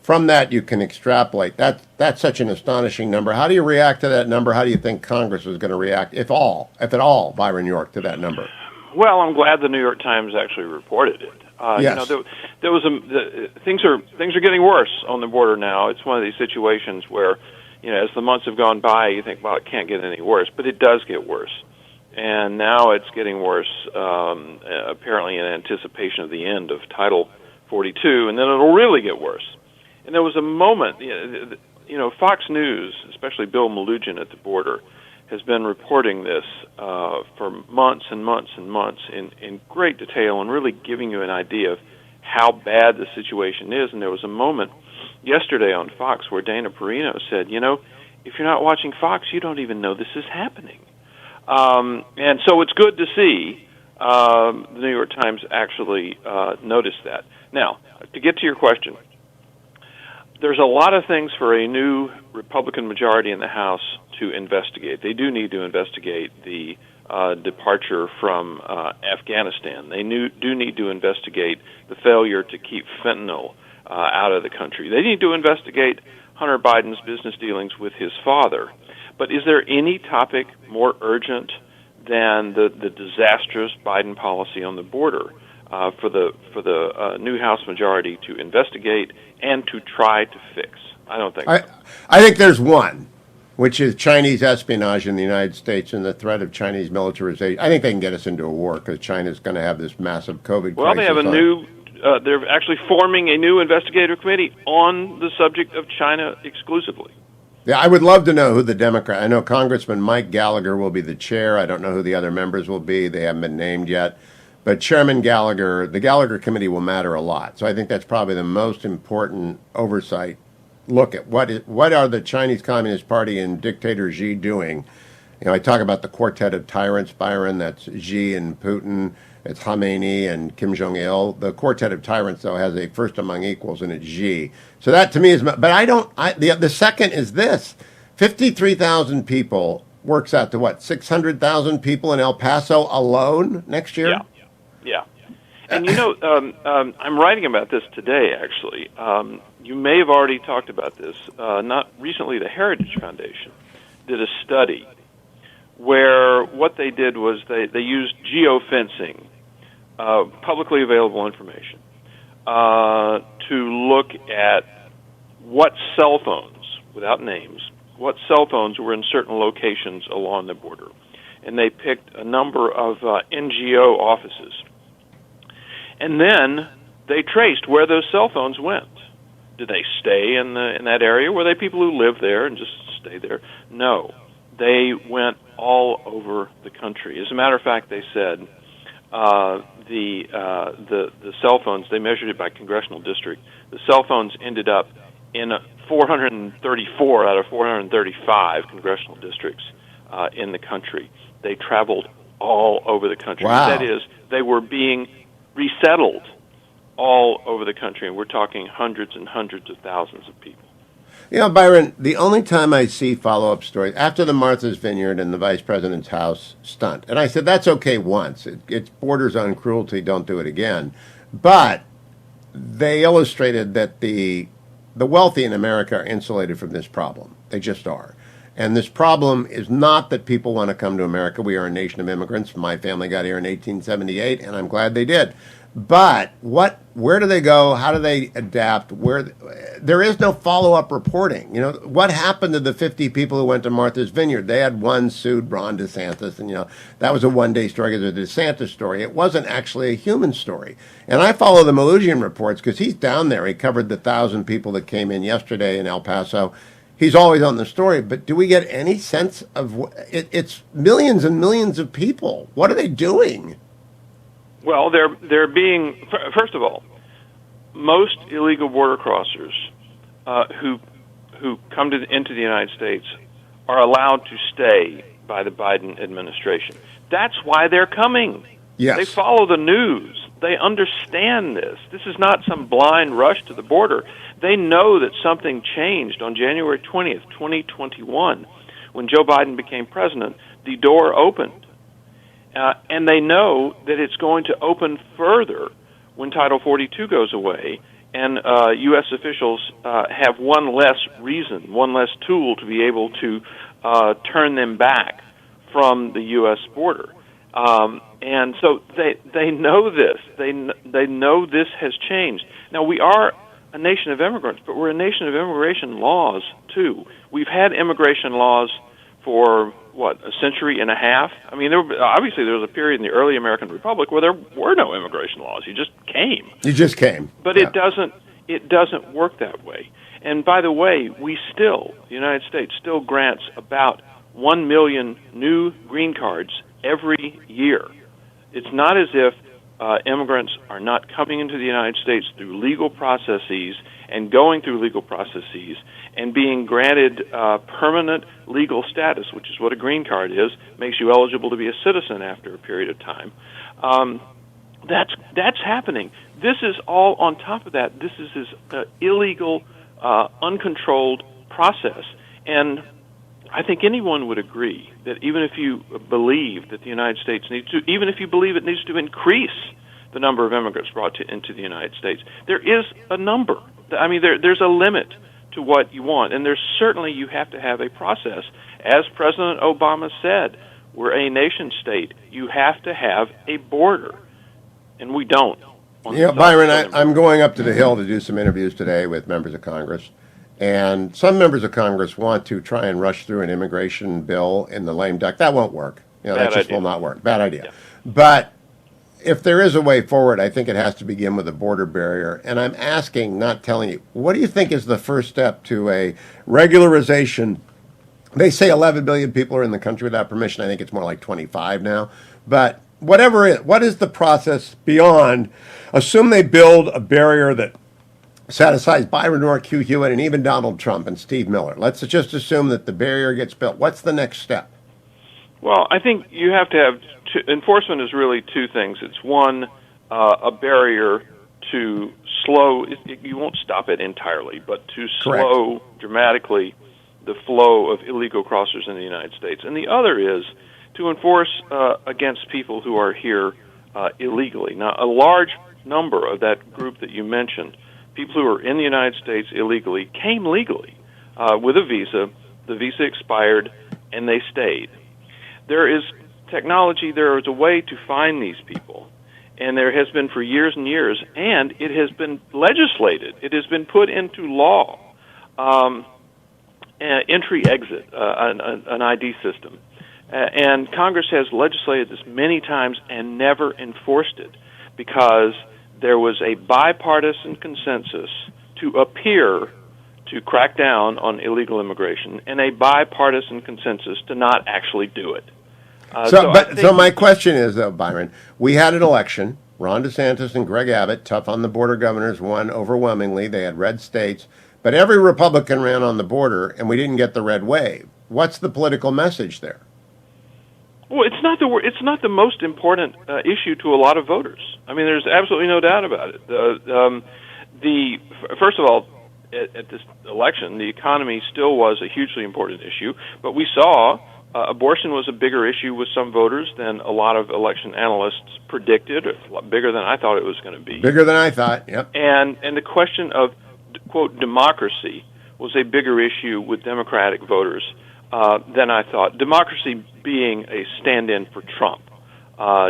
From that, you can extrapolate. That's such an astonishing number. How do you react to that number? How do you think Congress is going to react, if at all, Byron York, to that number? Well, I'm glad the New York Times actually reported it. Yes. There was things are getting worse on the border now. It's one of these situations where, as the months have gone by, you think, well, it can't get any worse, but it does get worse. And now it's getting worse, apparently in anticipation of the end of Title 42, and then it'll really get worse. And there was a moment, Fox News, especially Bill Malugin at the border, has been reporting this for months and months and months in great detail and really giving you an idea of how bad the situation is. And there was a moment yesterday on Fox where Dana Perino said, if you're not watching Fox, you don't even know this is happening. And so it's good to see the New York Times actually noticed that. Now, to get to your question, there's a lot of things for a new Republican majority in the House to investigate. They do need to investigate the departure from Afghanistan. They do need to investigate the failure to keep fentanyl out of the country. They need to investigate Hunter Biden's business dealings with his father. But is there any topic more urgent than the disastrous Biden policy on the border for the new House majority to investigate and to try to fix? I don't think so. I think there's one, which is Chinese espionage in the United States and the threat of Chinese militarization. I think they can get us into a war because China's going to have this massive COVID crisis. Well, they have they're actually forming a new investigative committee on the subject of China exclusively. Yeah, I would love to know who the Democrat. I know Congressman Mike Gallagher will be the chair. I don't know who the other members will be. They haven't been named yet. But Chairman Gallagher, the Gallagher Committee will matter a lot. So I think that's probably the most important oversight. Look at what are the Chinese Communist Party and dictator Xi doing? I talk about the quartet of tyrants, Byron. That's Xi and Putin. It's Khamenei and Kim Jong-il. The quartet of tyrants, though, has a first among equals, and it's Xi. So that to me is. But the second is this: 53,000 people works out to what? 600,000 people in El Paso alone next year. Yeah. And I'm writing about this today, actually. You may have already talked about this. Not recently, the Heritage Foundation did a study where what they did was they used geofencing, publicly available information, to look at what cell phones, without names, what cell phones were in certain locations along the border. And they picked a number of NGO offices. And then they traced where those cell phones went. Did they stay in that area? Were they people who lived there and just stayed there? No. They went all over the country. As a matter of fact, they said the cell phones, they measured it by congressional district. The cell phones ended up in 434 out of 435 congressional districts in the country. They traveled all over the country. Wow. That is, they were being resettled all over the country, and we're talking hundreds and hundreds of thousands of people. Byron, the only time I see follow-up stories, after the Martha's Vineyard and the Vice President's house stunt, and I said, that's okay once. It borders on cruelty, don't do it again. But they illustrated that the wealthy in America are insulated from this problem. They just are. And this problem is not that people want to come to America. We are a nation of immigrants. My family got here in 1878, and I'm glad they did. But where do they go? How do they adapt? There is no follow-up reporting. What happened to the 50 people who went to Martha's Vineyard? They had one sued Ron DeSantis, and that was a one-day story. It was a DeSantis story. It wasn't actually a human story. And I follow the Malugin reports because he's down there. He covered the 1,000 people that came in yesterday in El Paso. He's always on the story, but do we get any sense of it's millions and millions of people? What are they doing? Well, they're being, first of all, most illegal border crossers who come into the United States are allowed to stay by the Biden administration. That's why they're coming. Yes. They follow the news. They understand this. This is not some blind rush to the border. They know that something changed on January 20th, 2021, when Joe Biden became president. The door opened. And they know that it's going to open further when Title 42 goes away, and U.S. officials have one less reason, one less tool to be able to turn them back from the U.S. border. And so they know this. They know this has changed. Now, we are a nation of immigrants, but we're a nation of immigration laws, too. We've had immigration laws for, a century and a half? I mean, obviously there was a period in the early American Republic where there were no immigration laws. You just came. But yeah. It doesn't work that way. And by the way, the United States still grants about 1 million new green cards every year. It's not as if immigrants are not coming into the United States through legal processes and going through legal processes and being granted permanent legal status, which is what a green card is, makes you eligible to be a citizen after a period of time. That's happening. This is all on top of that. This is this illegal, uncontrolled process. And I think anyone would agree that even if you believe that the United States even if you believe it needs to increase the number of immigrants brought into the United States, there is a number. I mean, there's a limit to what you want, and there's certainly you have to have a process. As President Obama said, we're a nation state. You have to have a border, and we don't. Yeah, Byron, I'm going up to the Hill to do some interviews today with members of Congress, and some members of Congress want to try and rush through an immigration bill in the lame duck. That won't work. That just will not work. Bad idea. Yeah. But if there is a way forward, I think it has to begin with a border barrier. And I'm asking, not telling you, what do you think is the first step to a regularization? They say 11 billion people are in the country without permission. I think it's more like 25 now. But whatever it is, what is the process beyond? Assume they build a barrier that satisfies Byron York, Hugh Hewitt, and even Donald Trump and Steve Miller. Let's just assume that the barrier gets built. What's the next step? Well, I think you have to have enforcement is really two things. It's one, a barrier to slow. You won't stop it entirely, but to slow dramatically the flow of illegal crossers in the United States. And the other is to enforce against people who are here illegally. Now, a large number of that group that you mentioned, people who are in the United States illegally, came legally with a visa. The visa expired, and they stayed. There is technology, there is a way to find these people, and there has been for years and years, and it has been legislated. It has been put into law, entry-exit, an ID system. And Congress has legislated this many times and never enforced it because there was a bipartisan consensus to appear to crack down on illegal immigration and a bipartisan consensus to not actually do it. So my question is, though, Byron, we had an election. Ron DeSantis and Greg Abbott, tough on the border governors, won overwhelmingly. They had red states. But every Republican ran on the border, and we didn't get the red wave. What's the political message there? Well, it's not the most important issue to a lot of voters. I mean, there's absolutely no doubt about it. First of all, at this election, the economy still was a hugely important issue, but we saw abortion was a bigger issue with some voters than a lot of election analysts predicted, a lot bigger than I thought it was going to be. Bigger than I thought, yep. And the question of, quote, democracy was a bigger issue with Democratic voters than I thought. Democracy being a stand-in for Trump.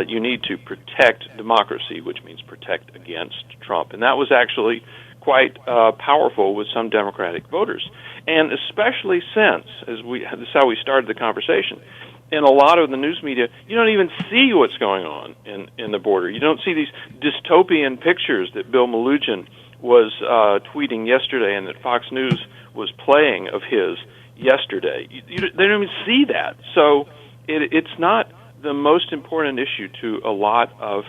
You need to protect democracy, which means protect against Trump. And that was actually quite powerful with some Democratic voters. And especially since, this is how we started the conversation, in a lot of the news media, you don't even see what's going on in the border. You don't see these dystopian pictures that Bill Melugin was tweeting yesterday and that Fox News was playing of his yesterday. They don't even see that. So it's not the most important issue to a lot of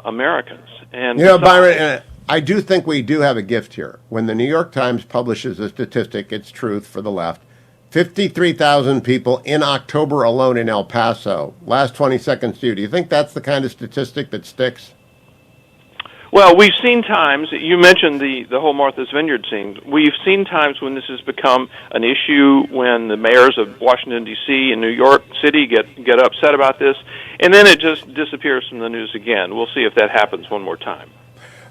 Americans. And Byron, I do think we do have a gift here. When the New York Times publishes a statistic, it's truth for the left, 53,000 people in October alone in El Paso. Last 20 seconds to you. Do you think that's the kind of statistic that sticks? Well, we've seen times, you mentioned the whole Martha's Vineyard scene. We've seen times when this has become an issue, when the mayors of Washington, D.C. and New York City get upset about this, and then it just disappears from the news again. We'll see if that happens one more time.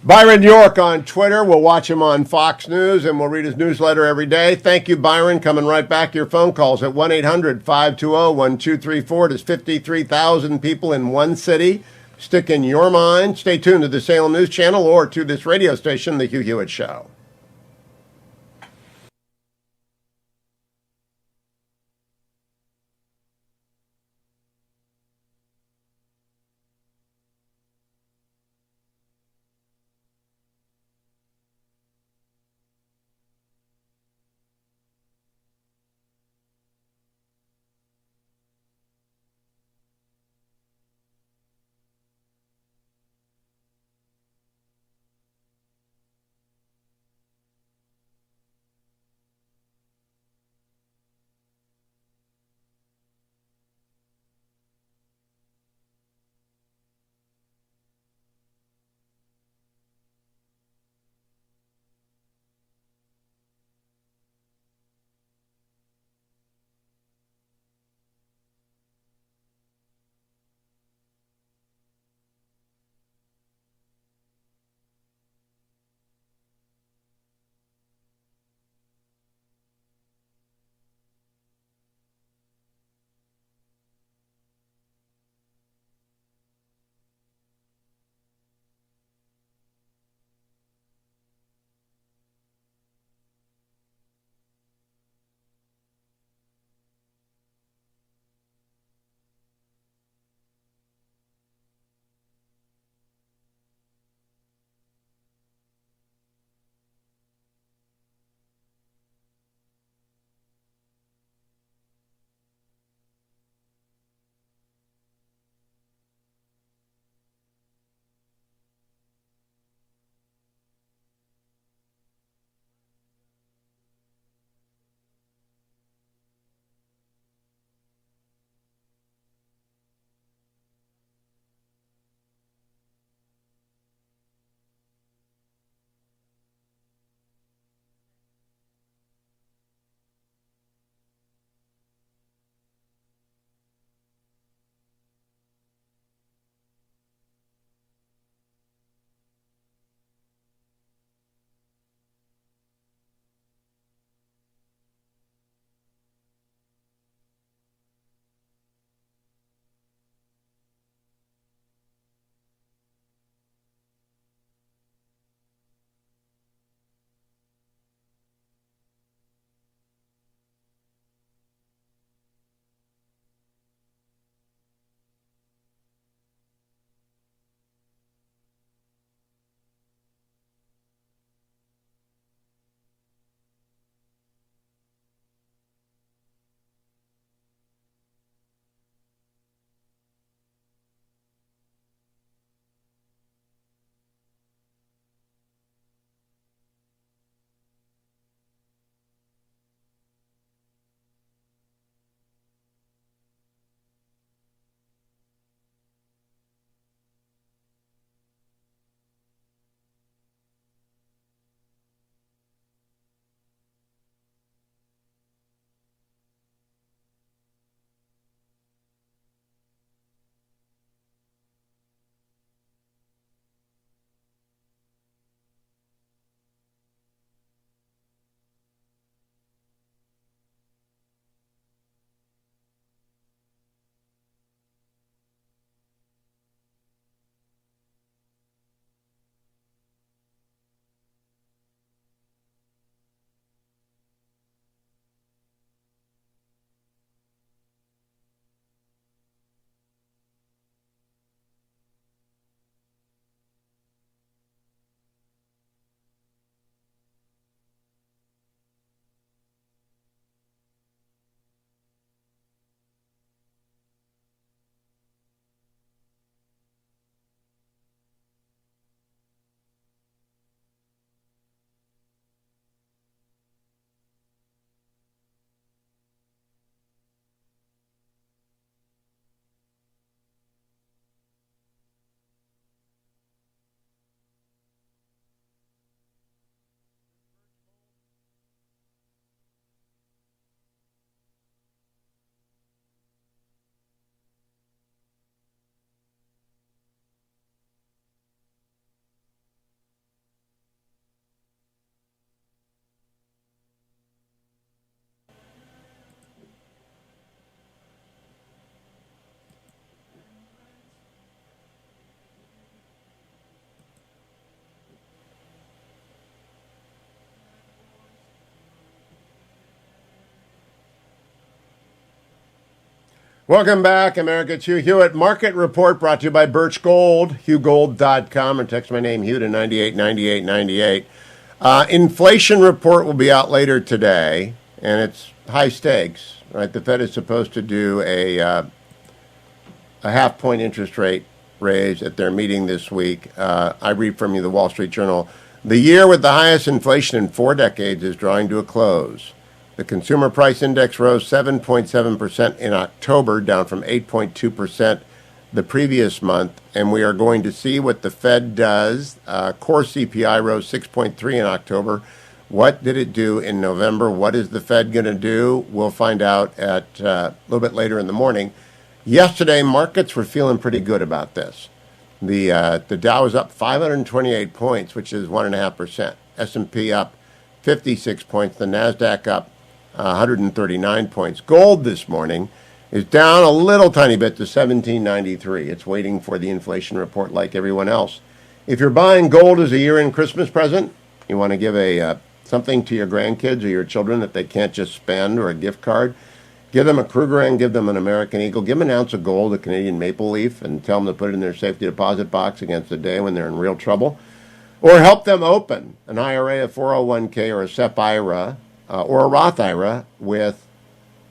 Byron York on Twitter. We'll watch him on Fox News, and we'll read his newsletter every day. Thank you, Byron. Coming right back to your phone calls at 1-800-520-1234. There's 53,000 people in one city. Stick in your mind. Stay tuned to the Salem News Channel or to this radio station, The Hugh Hewitt Show. Welcome back, America. It's Hugh Hewitt. Market Report brought to you by Birch Gold, hughgold.com, or text my name, Hugh, to 989898. Inflation report will be out later today, and it's high stakes, right? The Fed is supposed to do a half-point interest rate raise at their meeting this week. I read from you the Wall Street Journal. The year with the highest inflation in 4 decades is drawing to a close. The Consumer Price Index rose 7.7% in October, down from 8.2% the previous month. And we are going to see what the Fed does. Core CPI rose 6.3 in October. What did it do in November? What is the Fed going to do? We'll find out at a little bit later in the morning. Yesterday, markets were feeling pretty good about this. The Dow was up 528 points, which is 1.5%. S&P up 56 points. The NASDAQ up 139 points. Gold this morning is down a little tiny bit to 1793. It's waiting for the inflation report like everyone else. If you're buying gold as a year-end Christmas present, you want to give something to your grandkids or your children that they can't just spend, or a gift card, give them a Krugerrand, give them an American Eagle, give them an ounce of gold, a Canadian maple leaf, and tell them to put it in their safety deposit box against the day when they're in real trouble. Or help them open an IRA, a 401k, or a SEP IRA, or a Roth IRA with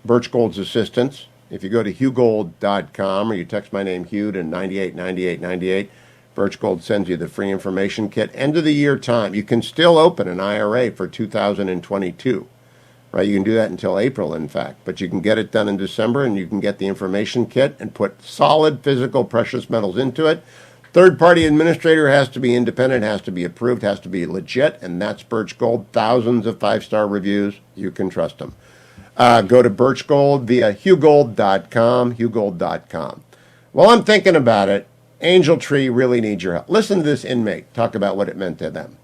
Birch Gold's assistance. If you go to hughgold.com or you text my name, Hugh, to 989898, Birch Gold sends you the free information kit. End of the year time. You can still open an IRA for 2022. Right? You can do that until April, in fact. But you can get it done in December, and you can get the information kit and put solid physical precious metals into it. Third-party administrator has to be independent, has to be approved, has to be legit, and that's Birch Gold. Thousands of 5-star reviews. You can trust them. Go to Birch Gold via hughgold.com, hughgold.com. While I'm thinking about it, Angel Tree really needs your help. Listen to this inmate talk about what it meant to them.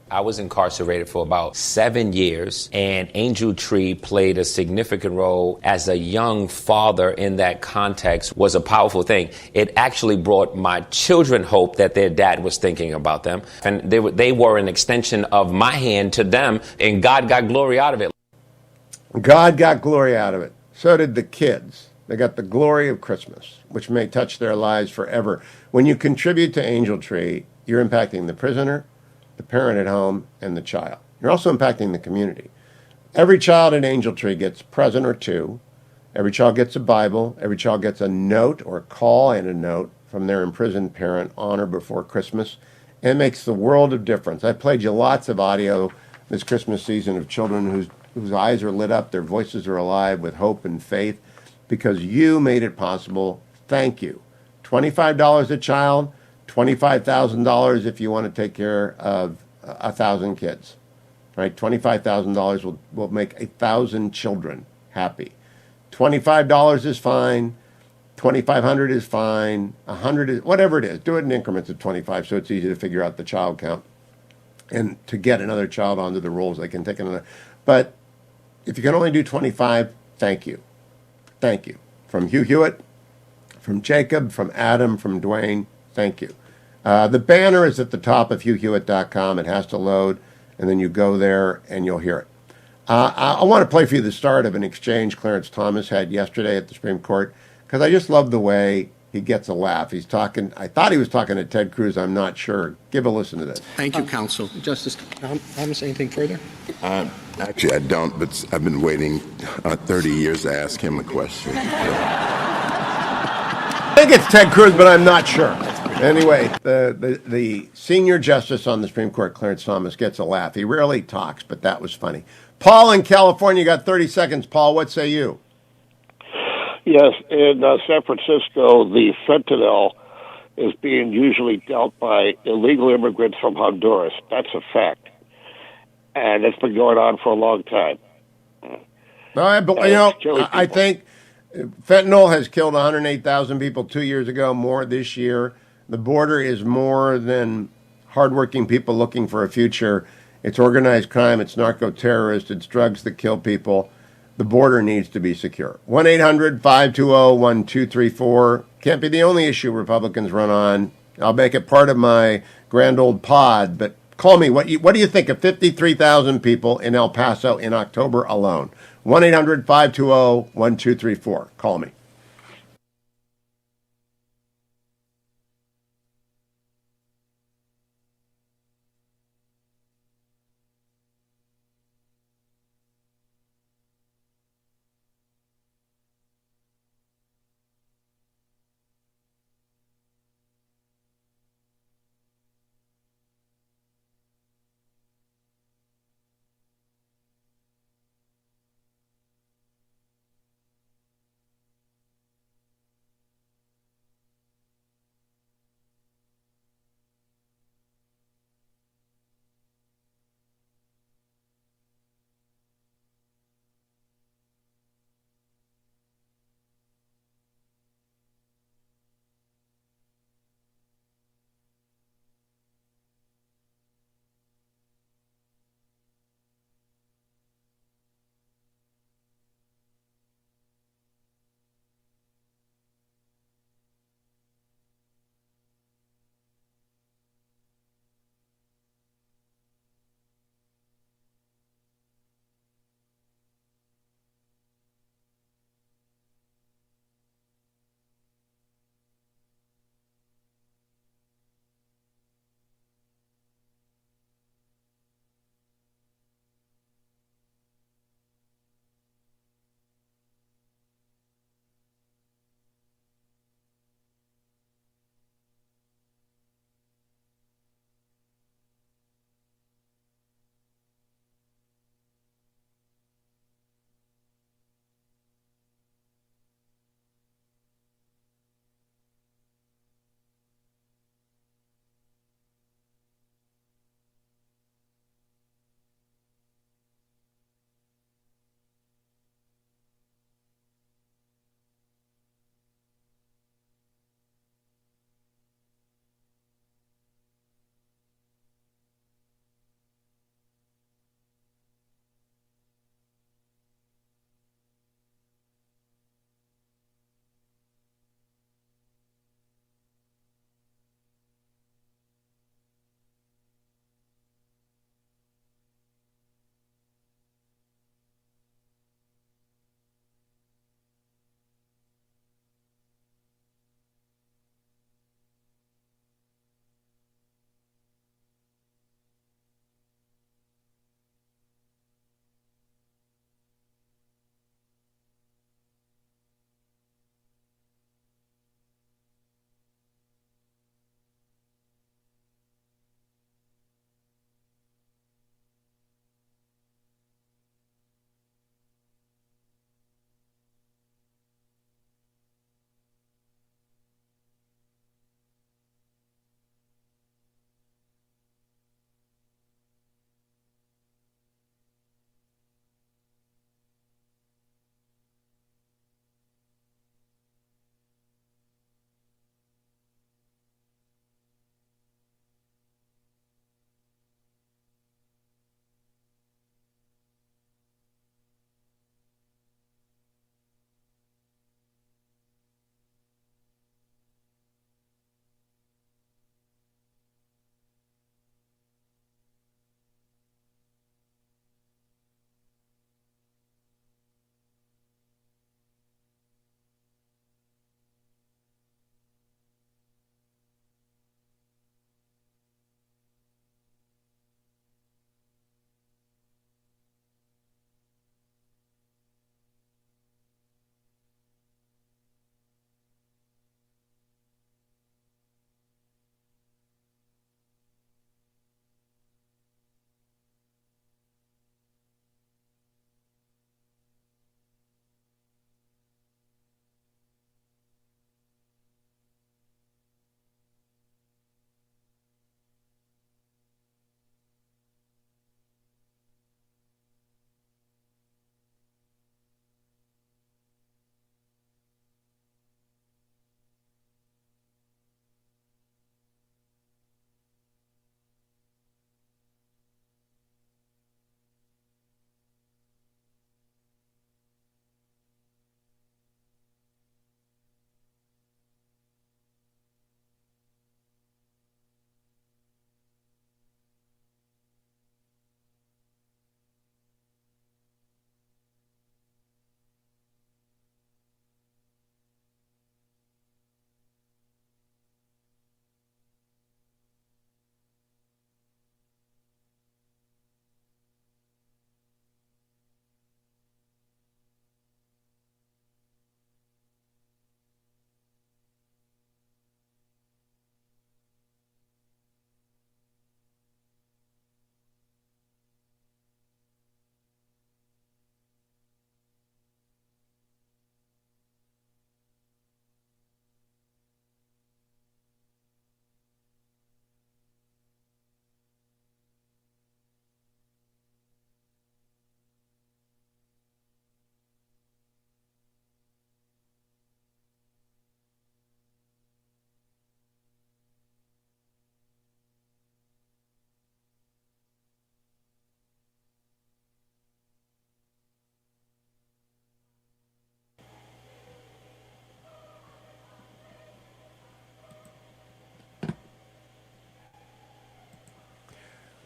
I was incarcerated for about 7 years, and Angel Tree played a significant role as a young father in that context. Was a powerful thing. It actually brought my children hope that their dad was thinking about them, and they were an extension of my hand to them, and God got glory out of it. God got glory out of it. So did the kids. They got the glory of Christmas, which may touch their lives forever. When you contribute to Angel Tree, you're impacting the prisoner, the parent at home, and the child. You're also impacting the community. Every child at Angel Tree gets a present or two. Every child gets a Bible. Every child gets a note or a call and a note from their imprisoned parent on or before Christmas. And it makes the world of difference. I played you lots of audio this Christmas season of children whose eyes are lit up, their voices are alive with hope and faith, because you made it possible. Thank you. $25 a child, $25,000 if you want to take care of 1,000 kids, right? $25,000 will make 1,000 children happy. $25 is fine. $2,500 is fine. $100 is, whatever it is. Do it in increments of 25 so it's easy to figure out the child count. And to get another child onto the rolls, they can take another. But if you can only do 25, thank you. Thank you. From Hugh Hewitt, from Jacob, from Adam, from Dwayne, thank you. The banner is at the top of hughhewitt.com. It has to load, and then you go there and you'll hear it. I want to play for you the start of an exchange Clarence Thomas had yesterday at the Supreme Court, because I just love the way he gets a laugh. He's talking, I thought he was talking to Ted Cruz. I'm not sure. Give a listen to this. Thank you, counsel. Justice Thomas, anything further? Actually, I don't, but I've been waiting 30 years to ask him a question. I think it's Ted Cruz, but I'm not sure. Anyway, the senior justice on the Supreme Court, Clarence Thomas, gets a laugh. He rarely talks, but that was funny. Paul in California, you got 30 seconds. Paul, what say you? Yes, in San Francisco, the fentanyl is being usually dealt by illegal immigrants from Honduras. That's a fact. And it's been going on for a long time. I think fentanyl has killed 108,000 people 2 years ago, more this year. The border is more than hardworking people looking for a future. It's organized crime, it's narco-terrorists, it's drugs that kill people. The border needs to be secure. 1-800-520-1234. Can't be the only issue Republicans run on. I'll make it part of my grand old pod, but call me. What do you think of 53,000 people in El Paso in October alone? 1-800-520-1234. Call me.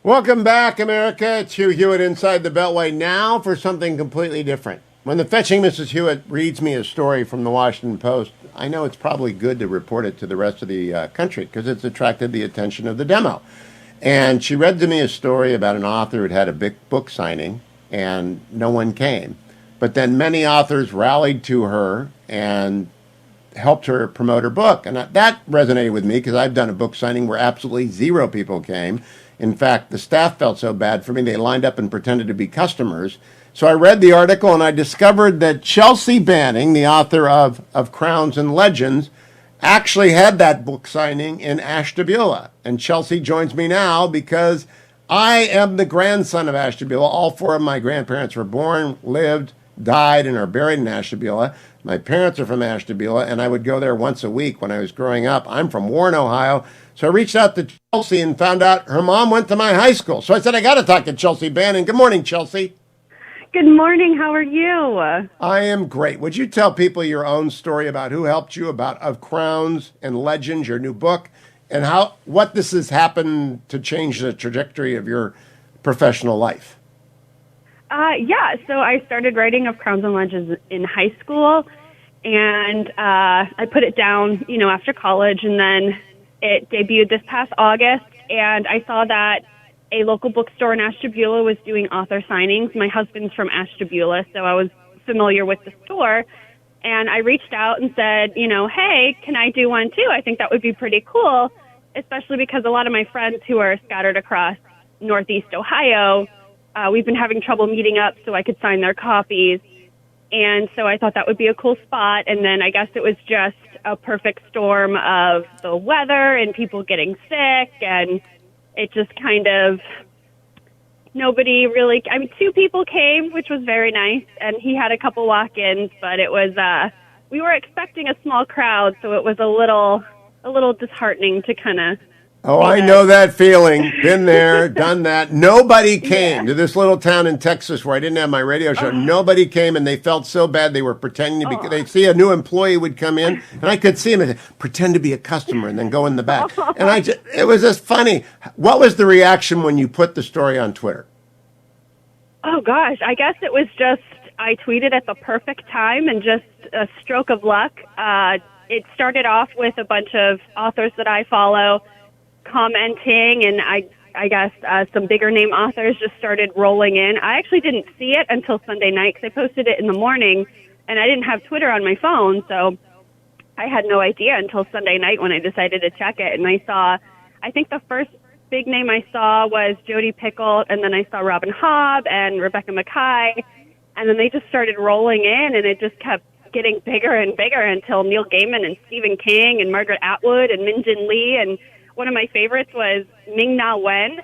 Welcome back, America. It's Hugh Hewitt inside the Beltway now for something completely different. When the fetching Mrs. Hewitt reads me a story from the Washington Post, I know it's probably good to report it to the rest of the country because it's attracted the attention of the demo. And she read to me a story about an author who'd had a big book signing and no one came. But then many authors rallied to her and helped her promote her book. And that resonated with me because I've done a book signing where absolutely zero people came. In fact, the staff felt so bad for me, they lined up and pretended to be customers. So I read the article and I discovered that Chelsea Banning, the author of Crowns and Legends, actually had that book signing in Ashtabula. And Chelsea joins me now because I am the grandson of Ashtabula. All four of my grandparents were born, lived, died, and are buried in Ashtabula. My parents are from Ashtabula, and I would go there once a week when I was growing up. I'm from Warren, Ohio. So I reached out to Chelsea and found out her mom went to my high school. So I said, I got to talk to Chelsea Bannon. Good morning, Chelsea. Good morning. How are you? I am great. Would you tell people your own story about who helped you, about Of Crowns and Legends, your new book, and what this has happened to change the trajectory of your professional life? Yeah, so I started writing Of Crowns and Legends in high school, and I put it down, after college, and then it debuted this past August, and I saw that a local bookstore in Ashtabula was doing author signings. My husband's from Ashtabula, so I was familiar with the store, and I reached out and said, hey, can I do one too? I think that would be pretty cool, especially because a lot of my friends who are scattered across Northeast Ohio, we've been having trouble meeting up so I could sign their copies. And so I thought that would be a cool spot. And then I guess it was just a perfect storm of the weather and people getting sick. And it just kind of, nobody really, two people came, which was very nice. And he had a couple walk-ins, but it was, we were expecting a small crowd. So it was a little disheartening to kind of. Oh, I know that feeling. Been there, done that. Nobody came to this little town in Texas where I didn't have my radio show. Nobody came, and they felt so bad they were pretending to be. They'd see a new employee would come in, and I could see them pretend to be a customer and then go in the back. And it was just funny. What was the reaction when you put the story on Twitter? Oh, gosh. I guess it was just, I tweeted at the perfect time and just a stroke of luck. It started off with a bunch of authors that I follow commenting, and I guess some bigger name authors just started rolling in. I actually didn't see it until Sunday night because I posted it in the morning, and I didn't have Twitter on my phone, so I had no idea until Sunday night when I decided to check it. And I think the first big name I saw was Jodi Picoult, and then I saw Robin Hobb and Rebecca Makkai, and then they just started rolling in, and it just kept getting bigger and bigger until Neil Gaiman and Stephen King and Margaret Atwood and Min Jin Lee, and one of my favorites was Ming-Na Wen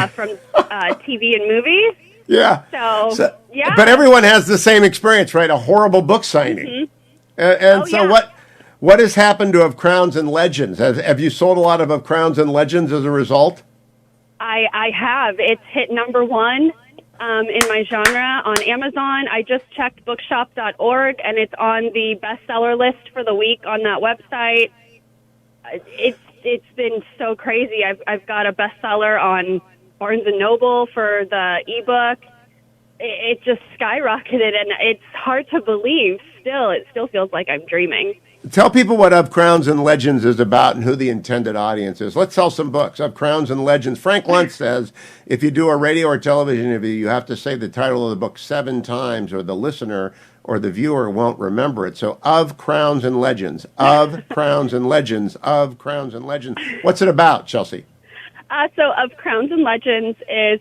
from TV and movies. Yeah. So, yeah. But everyone has the same experience, right? A horrible book signing. Mm-hmm. What has happened to Of Crowns and Legends? Have you sold a lot of Crowns and Legends as a result? I have. It's hit number one in my genre on Amazon. I just checked bookshop.org, and it's on the bestseller list for the week on that website. It's been so crazy. I've got a bestseller on Barnes & Noble for the ebook. It just skyrocketed, and it's hard to believe still. It still feels like I'm dreaming. Tell people what Of Crowns and Legends is about and who the intended audience is. Let's sell some books. Of Crowns and Legends. Frank Luntz says if you do a radio or television interview, you have to say the title of the book 7 times, or the listener or the viewer won't remember it. So Of Crowns and Legends. Of Crowns and Legends. Of Crowns and Legends. What's it about, Chelsea? So Of Crowns and Legends is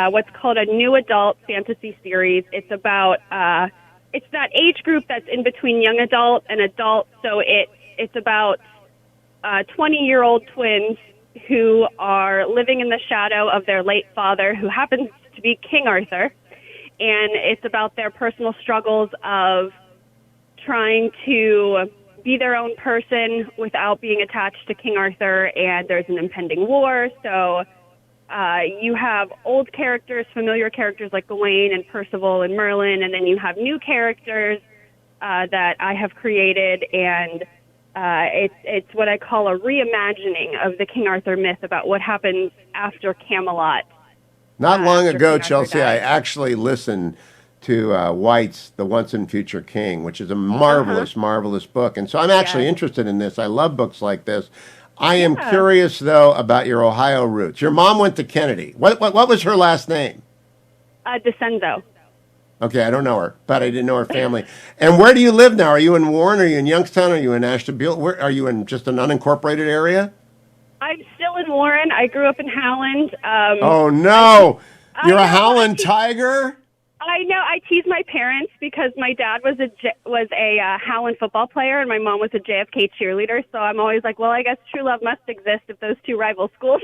what's called a new adult fantasy series. It's about it's that age group that's in between young adult and adult. So it's about 20-year-old twins who are living in the shadow of their late father, who happens to be King Arthur. And it's about their personal struggles of trying to be their own person without being attached to King Arthur, and there's an impending war. So you have old characters, familiar characters like Gawain and Percival and Merlin, and then you have new characters that I have created, and It's what I call a reimagining of the King Arthur myth about what happens after Camelot. Not long after ago, King Arthur Chelsea, I died. actually listened to White's The Once and Future King, which is a marvelous, marvelous book. And so I'm actually interested in this. I love books like this. I am curious, though, about your Ohio roots. Your mom went to Kennedy. What was her last name? Descenzo. Okay, I don't know her, but I didn't know her family. And where do you live now? Are you in Warren? Are you in Youngstown? Are you in Ashtabula? Where are you in? Just an unincorporated area? I'm still in Warren. I grew up in Howland. Oh no, you're a Howland Tiger. I know. I tease my parents because my dad was a Howland football player and my mom was a JFK cheerleader. So I'm always like, well, I guess true love must exist if those two rival schools.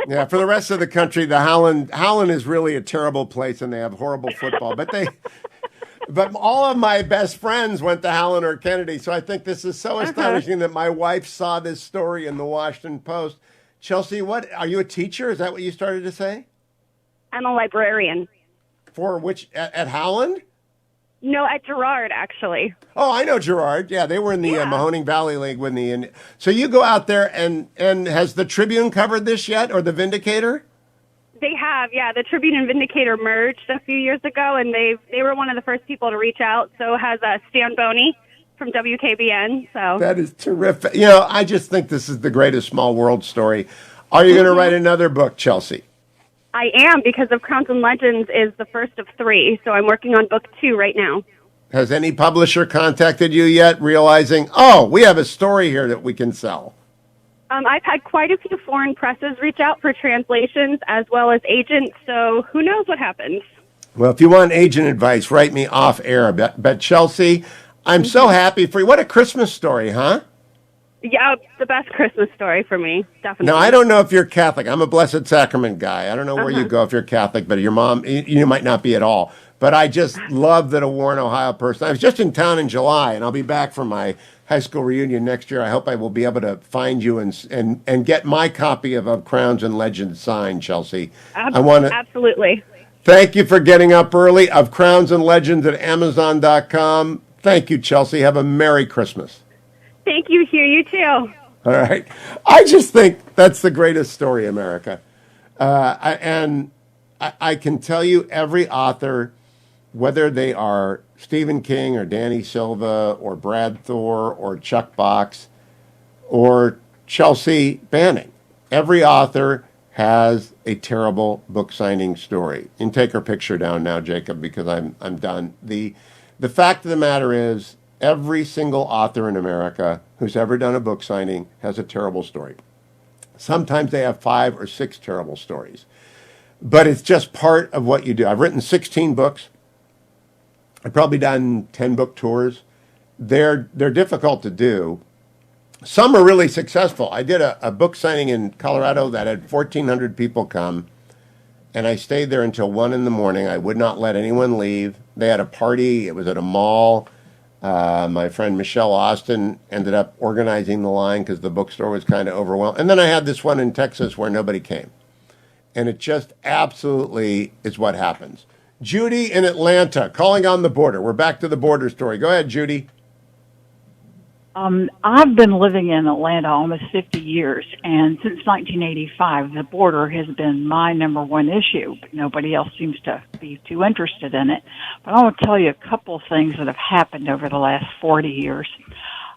Yeah, for the rest of the country, the Howland is really a terrible place, and they have horrible football. But all of my best friends went to Howland or Kennedy, so I think this is so astonishing that my wife saw this story in the Washington Post. Chelsea, what are you, a teacher? Is that what you started to say? I'm a librarian. For which at Howland? No, at Girard, actually. Oh, I know Girard. Yeah, they were in the Mahoning Valley League with the. So you go out there, and has the Tribune covered this yet, or the Vindicator? They have, yeah. The Tribune and Vindicator merged a few years ago, and they were one of the first people to reach out. So has Stan Boney from WKBN. So that is terrific. You know, I just think this is the greatest small world story. Are you going to write another book, Chelsea? I am, because of Crowns and Legends is the first of 3. So I'm working on book 2 right now. Has any publisher contacted you yet, realizing, we have a story here that we can sell? I've had quite a few foreign presses reach out for translations as well as agents, so who knows what happens. Well, if you want agent advice, write me off air. But Chelsea, I'm so happy for you. What a Christmas story, huh? Yeah, the best Christmas story for me, definitely. Now, I don't know if you're Catholic. I'm a Blessed Sacrament guy. I don't know where you go if you're Catholic, but your mom, you might not be at all. But I just love that a Warren, Ohio person. I was just in town in July, and I'll be back for my high school reunion next year. I hope I will be able to find you and get my copy of Crowns and Legends signed, Chelsea. Absolutely. Thank you for getting up early. Of Crowns and Legends at Amazon.com. Thank you, Chelsea. Have a Merry Christmas. Thank you, Hugh. You too. All right. I just think that's the greatest story, America. I can tell you every author, whether they are Stephen King or Danny Silva or Brad Thor or Chuck Box or Chelsea Banning, every author has a terrible book signing story. And take her picture down now, Jacob, because I'm done. The fact of the matter is, every single author in America who's ever done a book signing has a terrible story. Sometimes they have 5 or 6 terrible stories. But it's just part of what you do. I've written 16 books. I've probably done 10 book tours. They're difficult to do. Some are really successful. I did a book signing in Colorado that had 1,400 people come, and I stayed there until 1 in the morning. I would not let anyone leave. They had a party. It was at a mall. My friend Michelle Austin ended up organizing the line because the bookstore was kind of overwhelmed. And then I had this one in Texas where nobody came. And it just absolutely is what happens. Judy in Atlanta, calling on the border. We're back to the border story. Go ahead, Judy. I've been living in Atlanta almost 50 years, and since 1985, the border has been my number one issue, but nobody else seems to be too interested in it. But I want to tell you a couple of things that have happened over the last 40 years.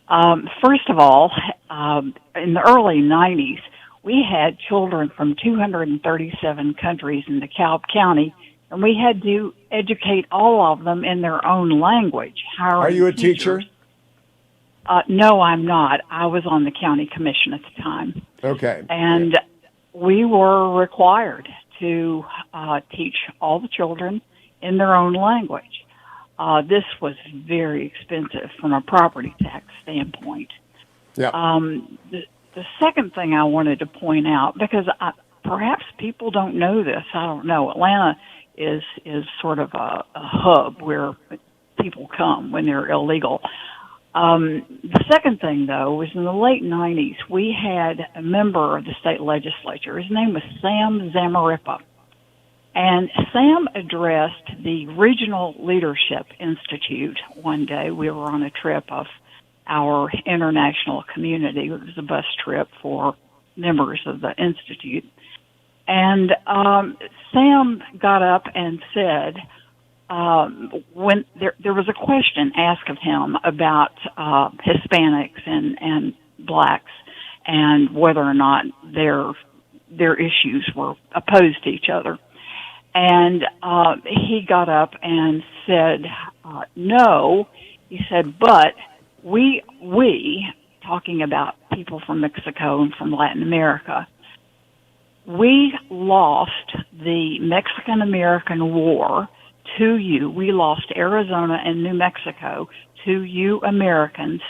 First of all, in the early 90s, we had children from 237 countries in DeKalb County, and we had to educate all of them in their own language. Are you a teacher? No, I'm not. I was on the county commission at the time. Okay. And we were required to teach all the children in their own language. This was very expensive from a property tax standpoint. Yeah. The second thing I wanted to point out, because perhaps people don't know this, I don't know, Atlanta is sort of a hub where people come when they're illegal. The second thing, though, was in the late 90s, we had a member of the state legislature. His name was Sam Zamarripa. And Sam addressed the Regional Leadership Institute one day. We were on a trip of our international community. It was a bus trip for members of the Institute. And Sam got up and said, when there was a question asked of him about Hispanics and blacks and whether or not their issues were opposed to each other. And he got up and said, no. He said, but we, talking about people from Mexico and from Latin America, we lost the Mexican-American War to you. We lost Arizona and New Mexico to you Americans.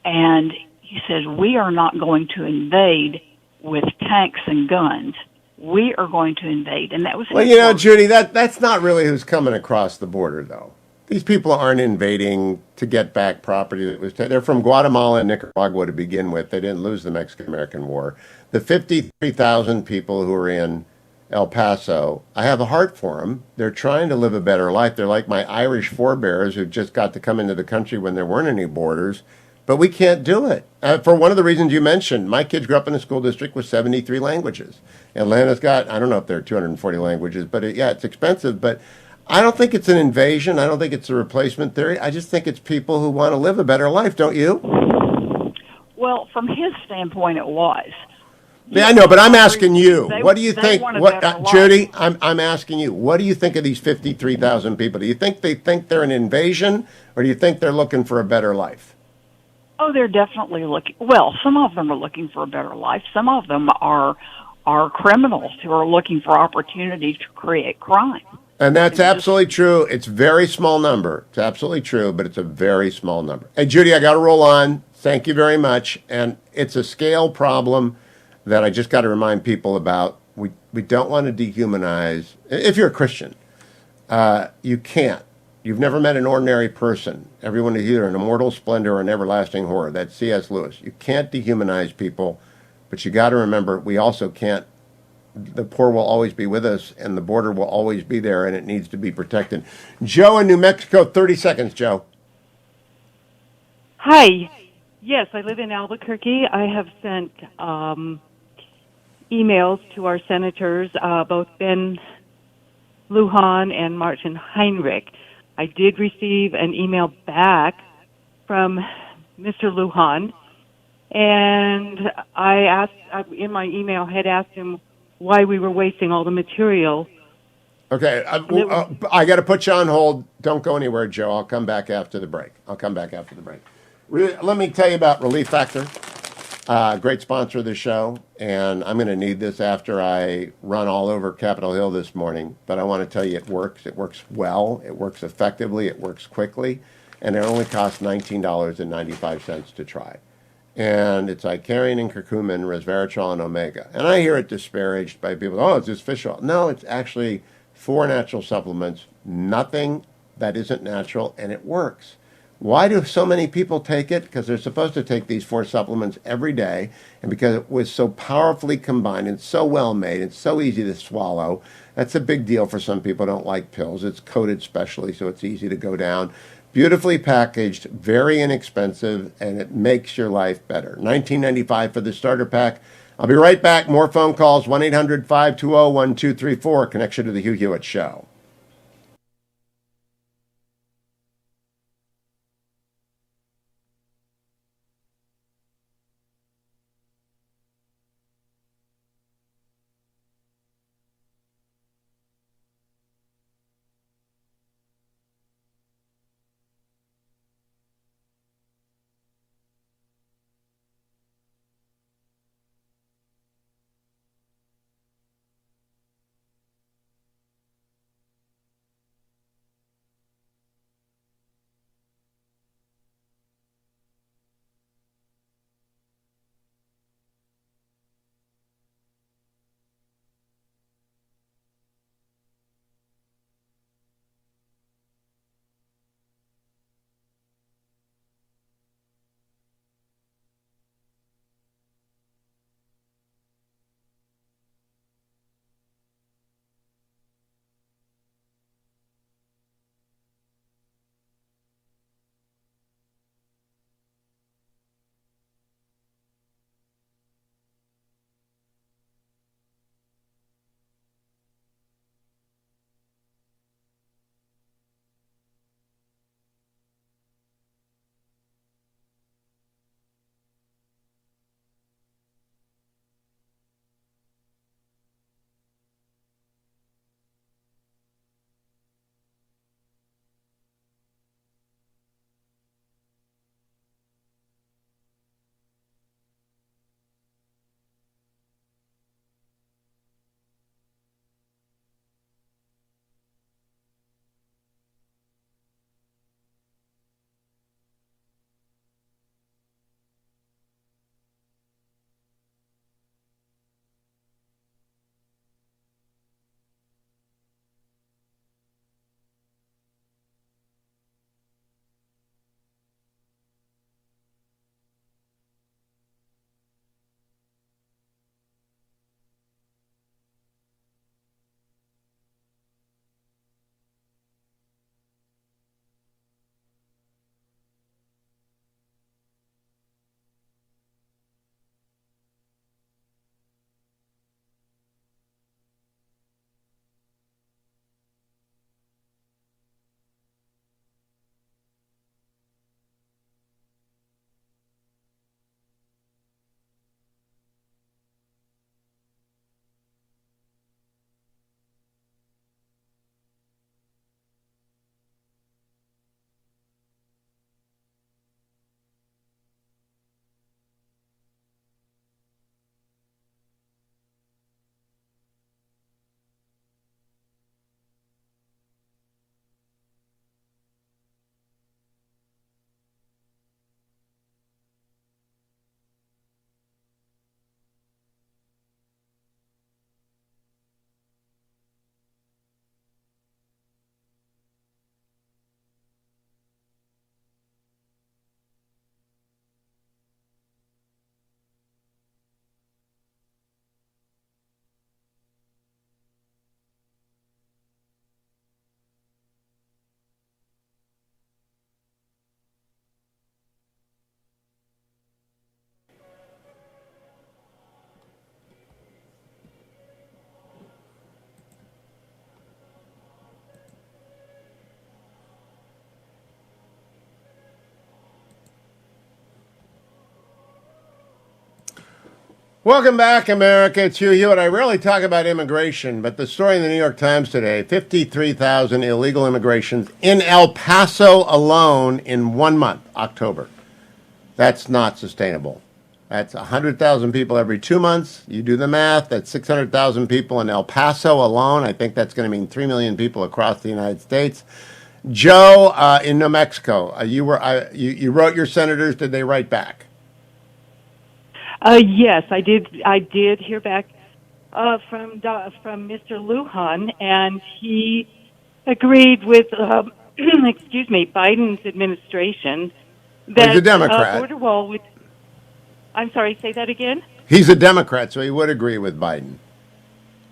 And he says, we are not going to invade with tanks and guns. We are going to invade. And that was well, Judy, that's not really who's coming across the border, though. These people aren't invading to get back property that was they're from Guatemala and Nicaragua to begin with. They didn't lose the Mexican-American War. The 53,000 people who are in El Paso, I have a heart for them. They're trying to live a better life. They're like my Irish forebears who just got to come into the country when there weren't any borders. But we can't do it. For one of the reasons you mentioned, my kids grew up in a school district with 73 languages. Atlanta's got, I don't know if there are 240 languages, but it's expensive. But I don't think it's an invasion. I don't think it's a replacement theory. I just think it's people who want to live a better life, don't you? Well, from his standpoint, it was. Yeah, I know, but I'm asking you. What do you think? Judy, I'm asking you. What do you think of these 53,000 people? Do you think they think they're an invasion, or do you think they're looking for a better life? Oh, they're definitely looking. Well, some of them are looking for a better life. Some of them are criminals who are looking for opportunity to create crime. And that's absolutely true. It's a very small number. It's absolutely true, but it's a very small number. Hey, Judy, I got to roll on. Thank you very much. And it's a scale problem that I just got to remind people about. We don't want to dehumanize. If you're a Christian, you can't. You've never met an ordinary person. Everyone is either an immortal splendor or an everlasting horror. That's C.S. Lewis. You can't dehumanize people, but you got to remember we also can't. The poor will always be with us, and the border will always be there, and it needs to be protected. Joe in New Mexico, 30 seconds, Joe. Hi. Yes, I live in Albuquerque. I have sent emails to our senators, both Ben Lujan and Martin Heinrich. I did receive an email back from Mr. Lujan, and I asked, in my email, had asked him why we were wasting all the material. Okay, I got to put you on hold. Don't go anywhere, Joe. I'll come back after the break. Let me tell you about Relief Factor. Great sponsor of the show, and I'm going to need this after I run all over Capitol Hill this morning. But I want to tell you it works. It works well. It works effectively. It works quickly. And it only costs $19.95 to try. And it's Icarian and curcumin, resveratrol, and omega. And I hear it disparaged by people. Oh, it's just fish oil. No, it's actually 4 natural supplements. Nothing that isn't natural, and it works. Why do so many people take it? Because they're supposed to take these 4 supplements every day, and because it was so powerfully combined and so well made and so easy to swallow. That's a big deal for some people who don't like pills. It's coated specially, so it's easy to go down. Beautifully packaged, very inexpensive, and it makes your life better. $19.95 for the starter pack. I'll be right back. More phone calls, 1-800-520-1234. Connection to the Hugh Hewitt Show. Welcome back, America. It's Hugh Hewitt. I rarely talk about immigration, but the story in the New York Times today, 53,000 illegal immigrations in El Paso alone in 1 month, October. That's not sustainable. That's 100,000 people every 2 months. You do the math, that's 600,000 people in El Paso alone. I think that's going to mean 3 million people across the United States. Joe, in New Mexico, you wrote your senators. Did they write back? Yes, I did. I did hear back from Mr. Lujan, and he agreed with, excuse me, Biden's administration that He's a Democrat. Border wall would. I'm sorry. Say that again. He's a Democrat, so he would agree with Biden.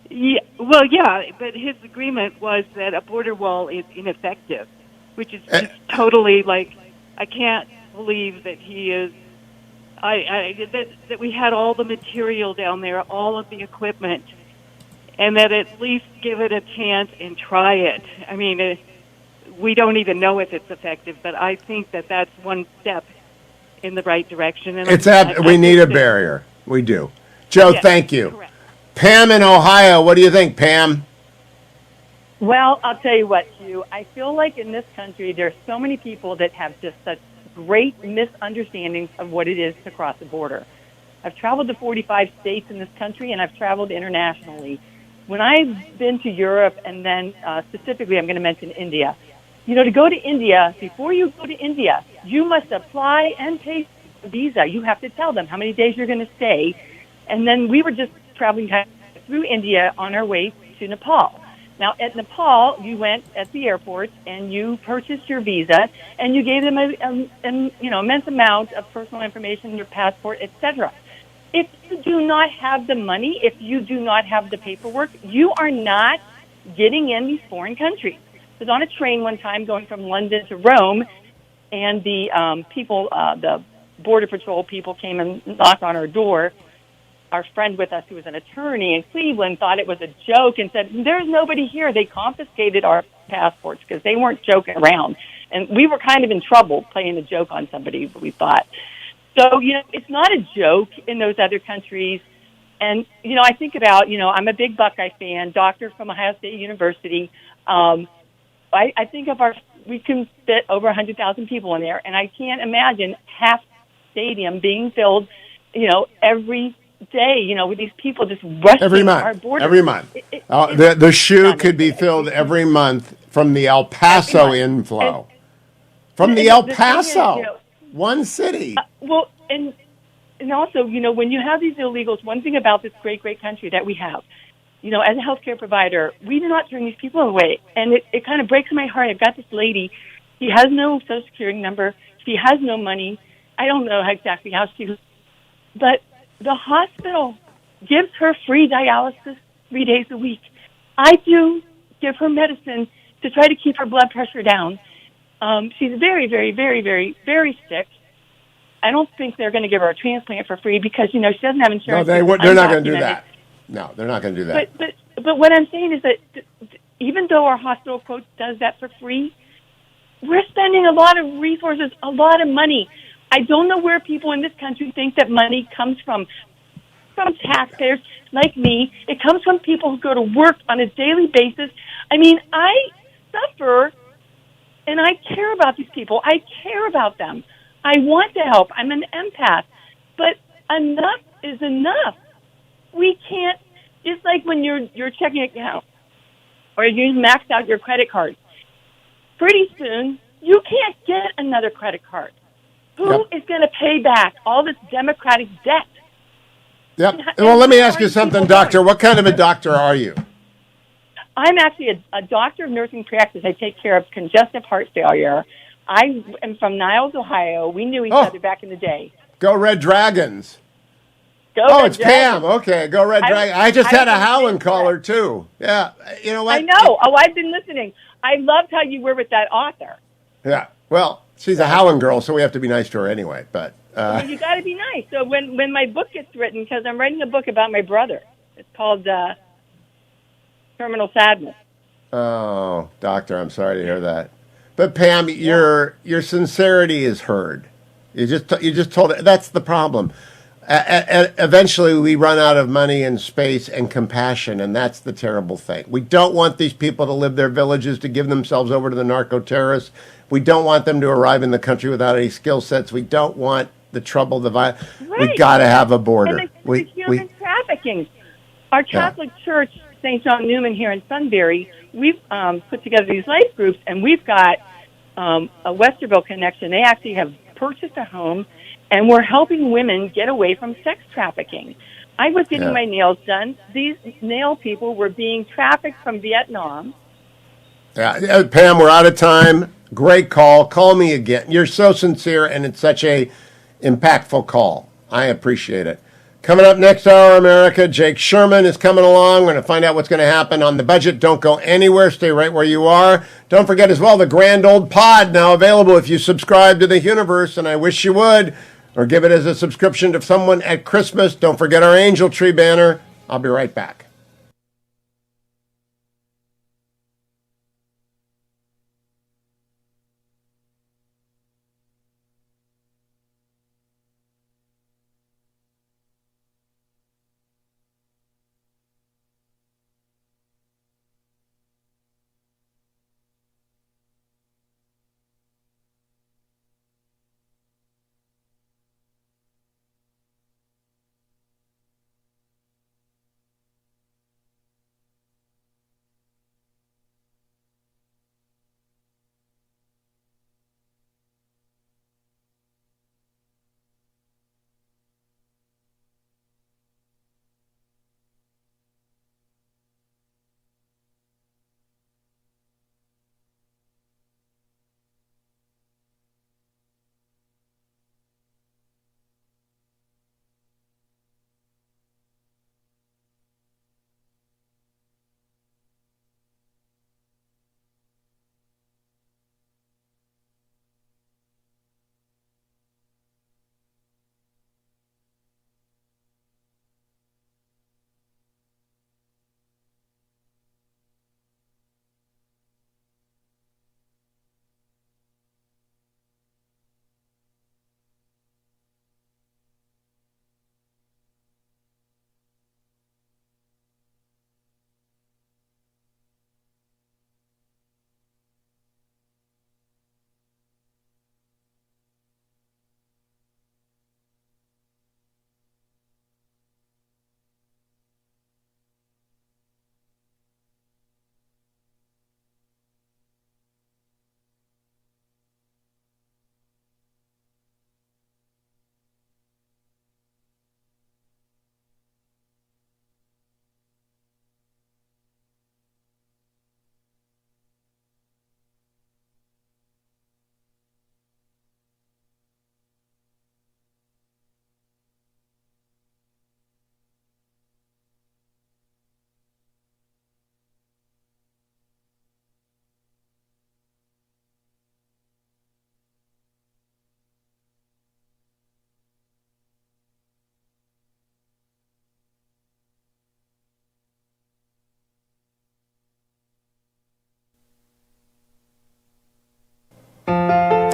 Yeah. Well, yeah, but his agreement was that a border wall is ineffective, which is just totally like I can't believe that he is. That we had all the material down there, all of the equipment, and that at least give it a chance and try it. I mean, we don't even know if it's effective, but I think that that's one step in the right direction. And we need a barrier. We do. Joe, yes, thank you. correct. Pam in Ohio, what do you think, Pam? Well, I'll tell you what, Hugh. I feel like in this country there's so many people that have just such great misunderstandings of what it is to cross the border. I've traveled to 45 states in this country, and I've traveled internationally. When I've been to Europe, and then specifically I'm going to mention India, to go to India, before you go to India, you must apply and pay a visa. You have to tell them how many days you're going to stay. And then we were just traveling through India on our way to Nepal. Now, at Nepal, you went at the airport and you purchased your visa, and you gave them an immense amount of personal information, your passport, etc. If you do not have the money, if you do not have the paperwork, you are not getting in these foreign countries. I was on a train one time going from London to Rome, and the the Border Patrol people came and knocked on our door. Our friend with us, who was an attorney in Cleveland, thought it was a joke and said, "There's nobody here." They confiscated our passports because they weren't joking around. And we were kind of in trouble playing a joke on somebody, we thought. So, it's not a joke in those other countries. And, I think about, I'm a big Buckeye fan, doctor from Ohio State University. I think we can fit over 100,000 people in there, and I can't imagine half stadium being filled, every day, with these people just rushing Every month. our border. Every month. The shoe could be filled every month from the El Paso inflow. From the El Paso, one city. And also, when you have these illegals, one thing about this great, great country that we have, as a healthcare provider, we do not turn these people away. And it kind of breaks my heart. I've got this lady. She has no Social Security number. She has no money. I don't know exactly how but the hospital gives her free dialysis 3 days a week. I do give her medicine to try to keep her blood pressure down. She's very, very, very, very, very sick. I don't think they're going to give her a transplant for free because, she doesn't have insurance. No, they're not going to do that. No, they're not going to do that. But what I'm saying is that even though our hospital, quote, does that for free, we're spending a lot of resources, a lot of money. I don't know where people in this country think that money comes from taxpayers like me. It comes from people who go to work on a daily basis. I mean, I suffer, and I care about these people. I care about them. I want to help. I'm an empath. But enough is enough. We can't, just like when you're checking account or you maxed out your credit card, pretty soon you can't get another credit card. Who is going to pay back all this Democratic debt? Yep. Well, let me ask you something, doctor. What kind of a doctor are you? I'm actually a doctor of nursing practice. I take care of congestive heart failure. I am from Niles, Ohio. We knew each other back in the day. Go Red Dragons. It's Pam. Okay, go Red Dragon. I just had a Howland caller, too. Yeah, you know what? I know. Oh, I've been listening. I loved how you were with that author. Yeah, well, she's a Howland girl, so we have to be nice to her anyway. But you got to be nice. So when my book gets written, because I'm writing a book about my brother, it's called Terminal Sadness. Oh, doctor, I'm sorry to hear that. But Pam, your sincerity is heard. You just told it. That's the problem. Eventually we run out of money and space and compassion, and that's the terrible thing. We don't want these people to live their villages, to give themselves over to the narco-terrorists. We don't want them to arrive in the country without any skill sets. We don't want the trouble, the violence. Right. We got to have a border. And the human trafficking. Our Catholic Church, St. John Newman here in Sunbury, we've put together these life groups, and we've got a Westerville connection. They actually have purchased a home, and we're helping women get away from sex trafficking. I was getting my nails done. These nail people were being trafficked from Vietnam. Yeah, Pam, we're out of time. Great call. Call me again. You're so sincere, and it's such a impactful call. I appreciate it. Coming up next hour, America, Jake Sherman is coming along. We're going to find out what's going to happen on the budget. Don't go anywhere. Stay right where you are. Don't forget as well the grand old pod now available if you subscribe to the Universe, and I wish you would, or give it as a subscription to someone at Christmas. Don't forget our Angel Tree banner. I'll be right back.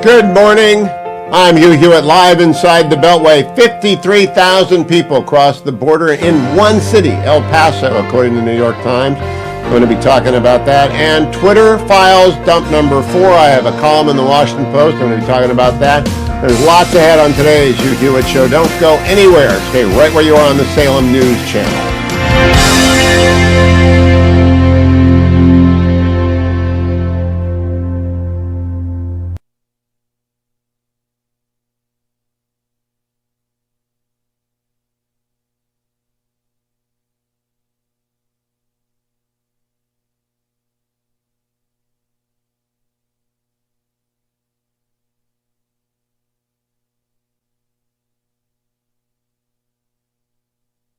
Good morning. I'm Hugh Hewitt, live inside the Beltway. 53,000 people crossed the border in one city, El Paso, according to the New York Times. I'm going to be talking about that. And Twitter files dump number 4. I have a column in the Washington Post. I'm going to be talking about that. There's lots ahead on today's Hugh Hewitt Show. Don't go anywhere. Stay right where you are on the Salem News Channel.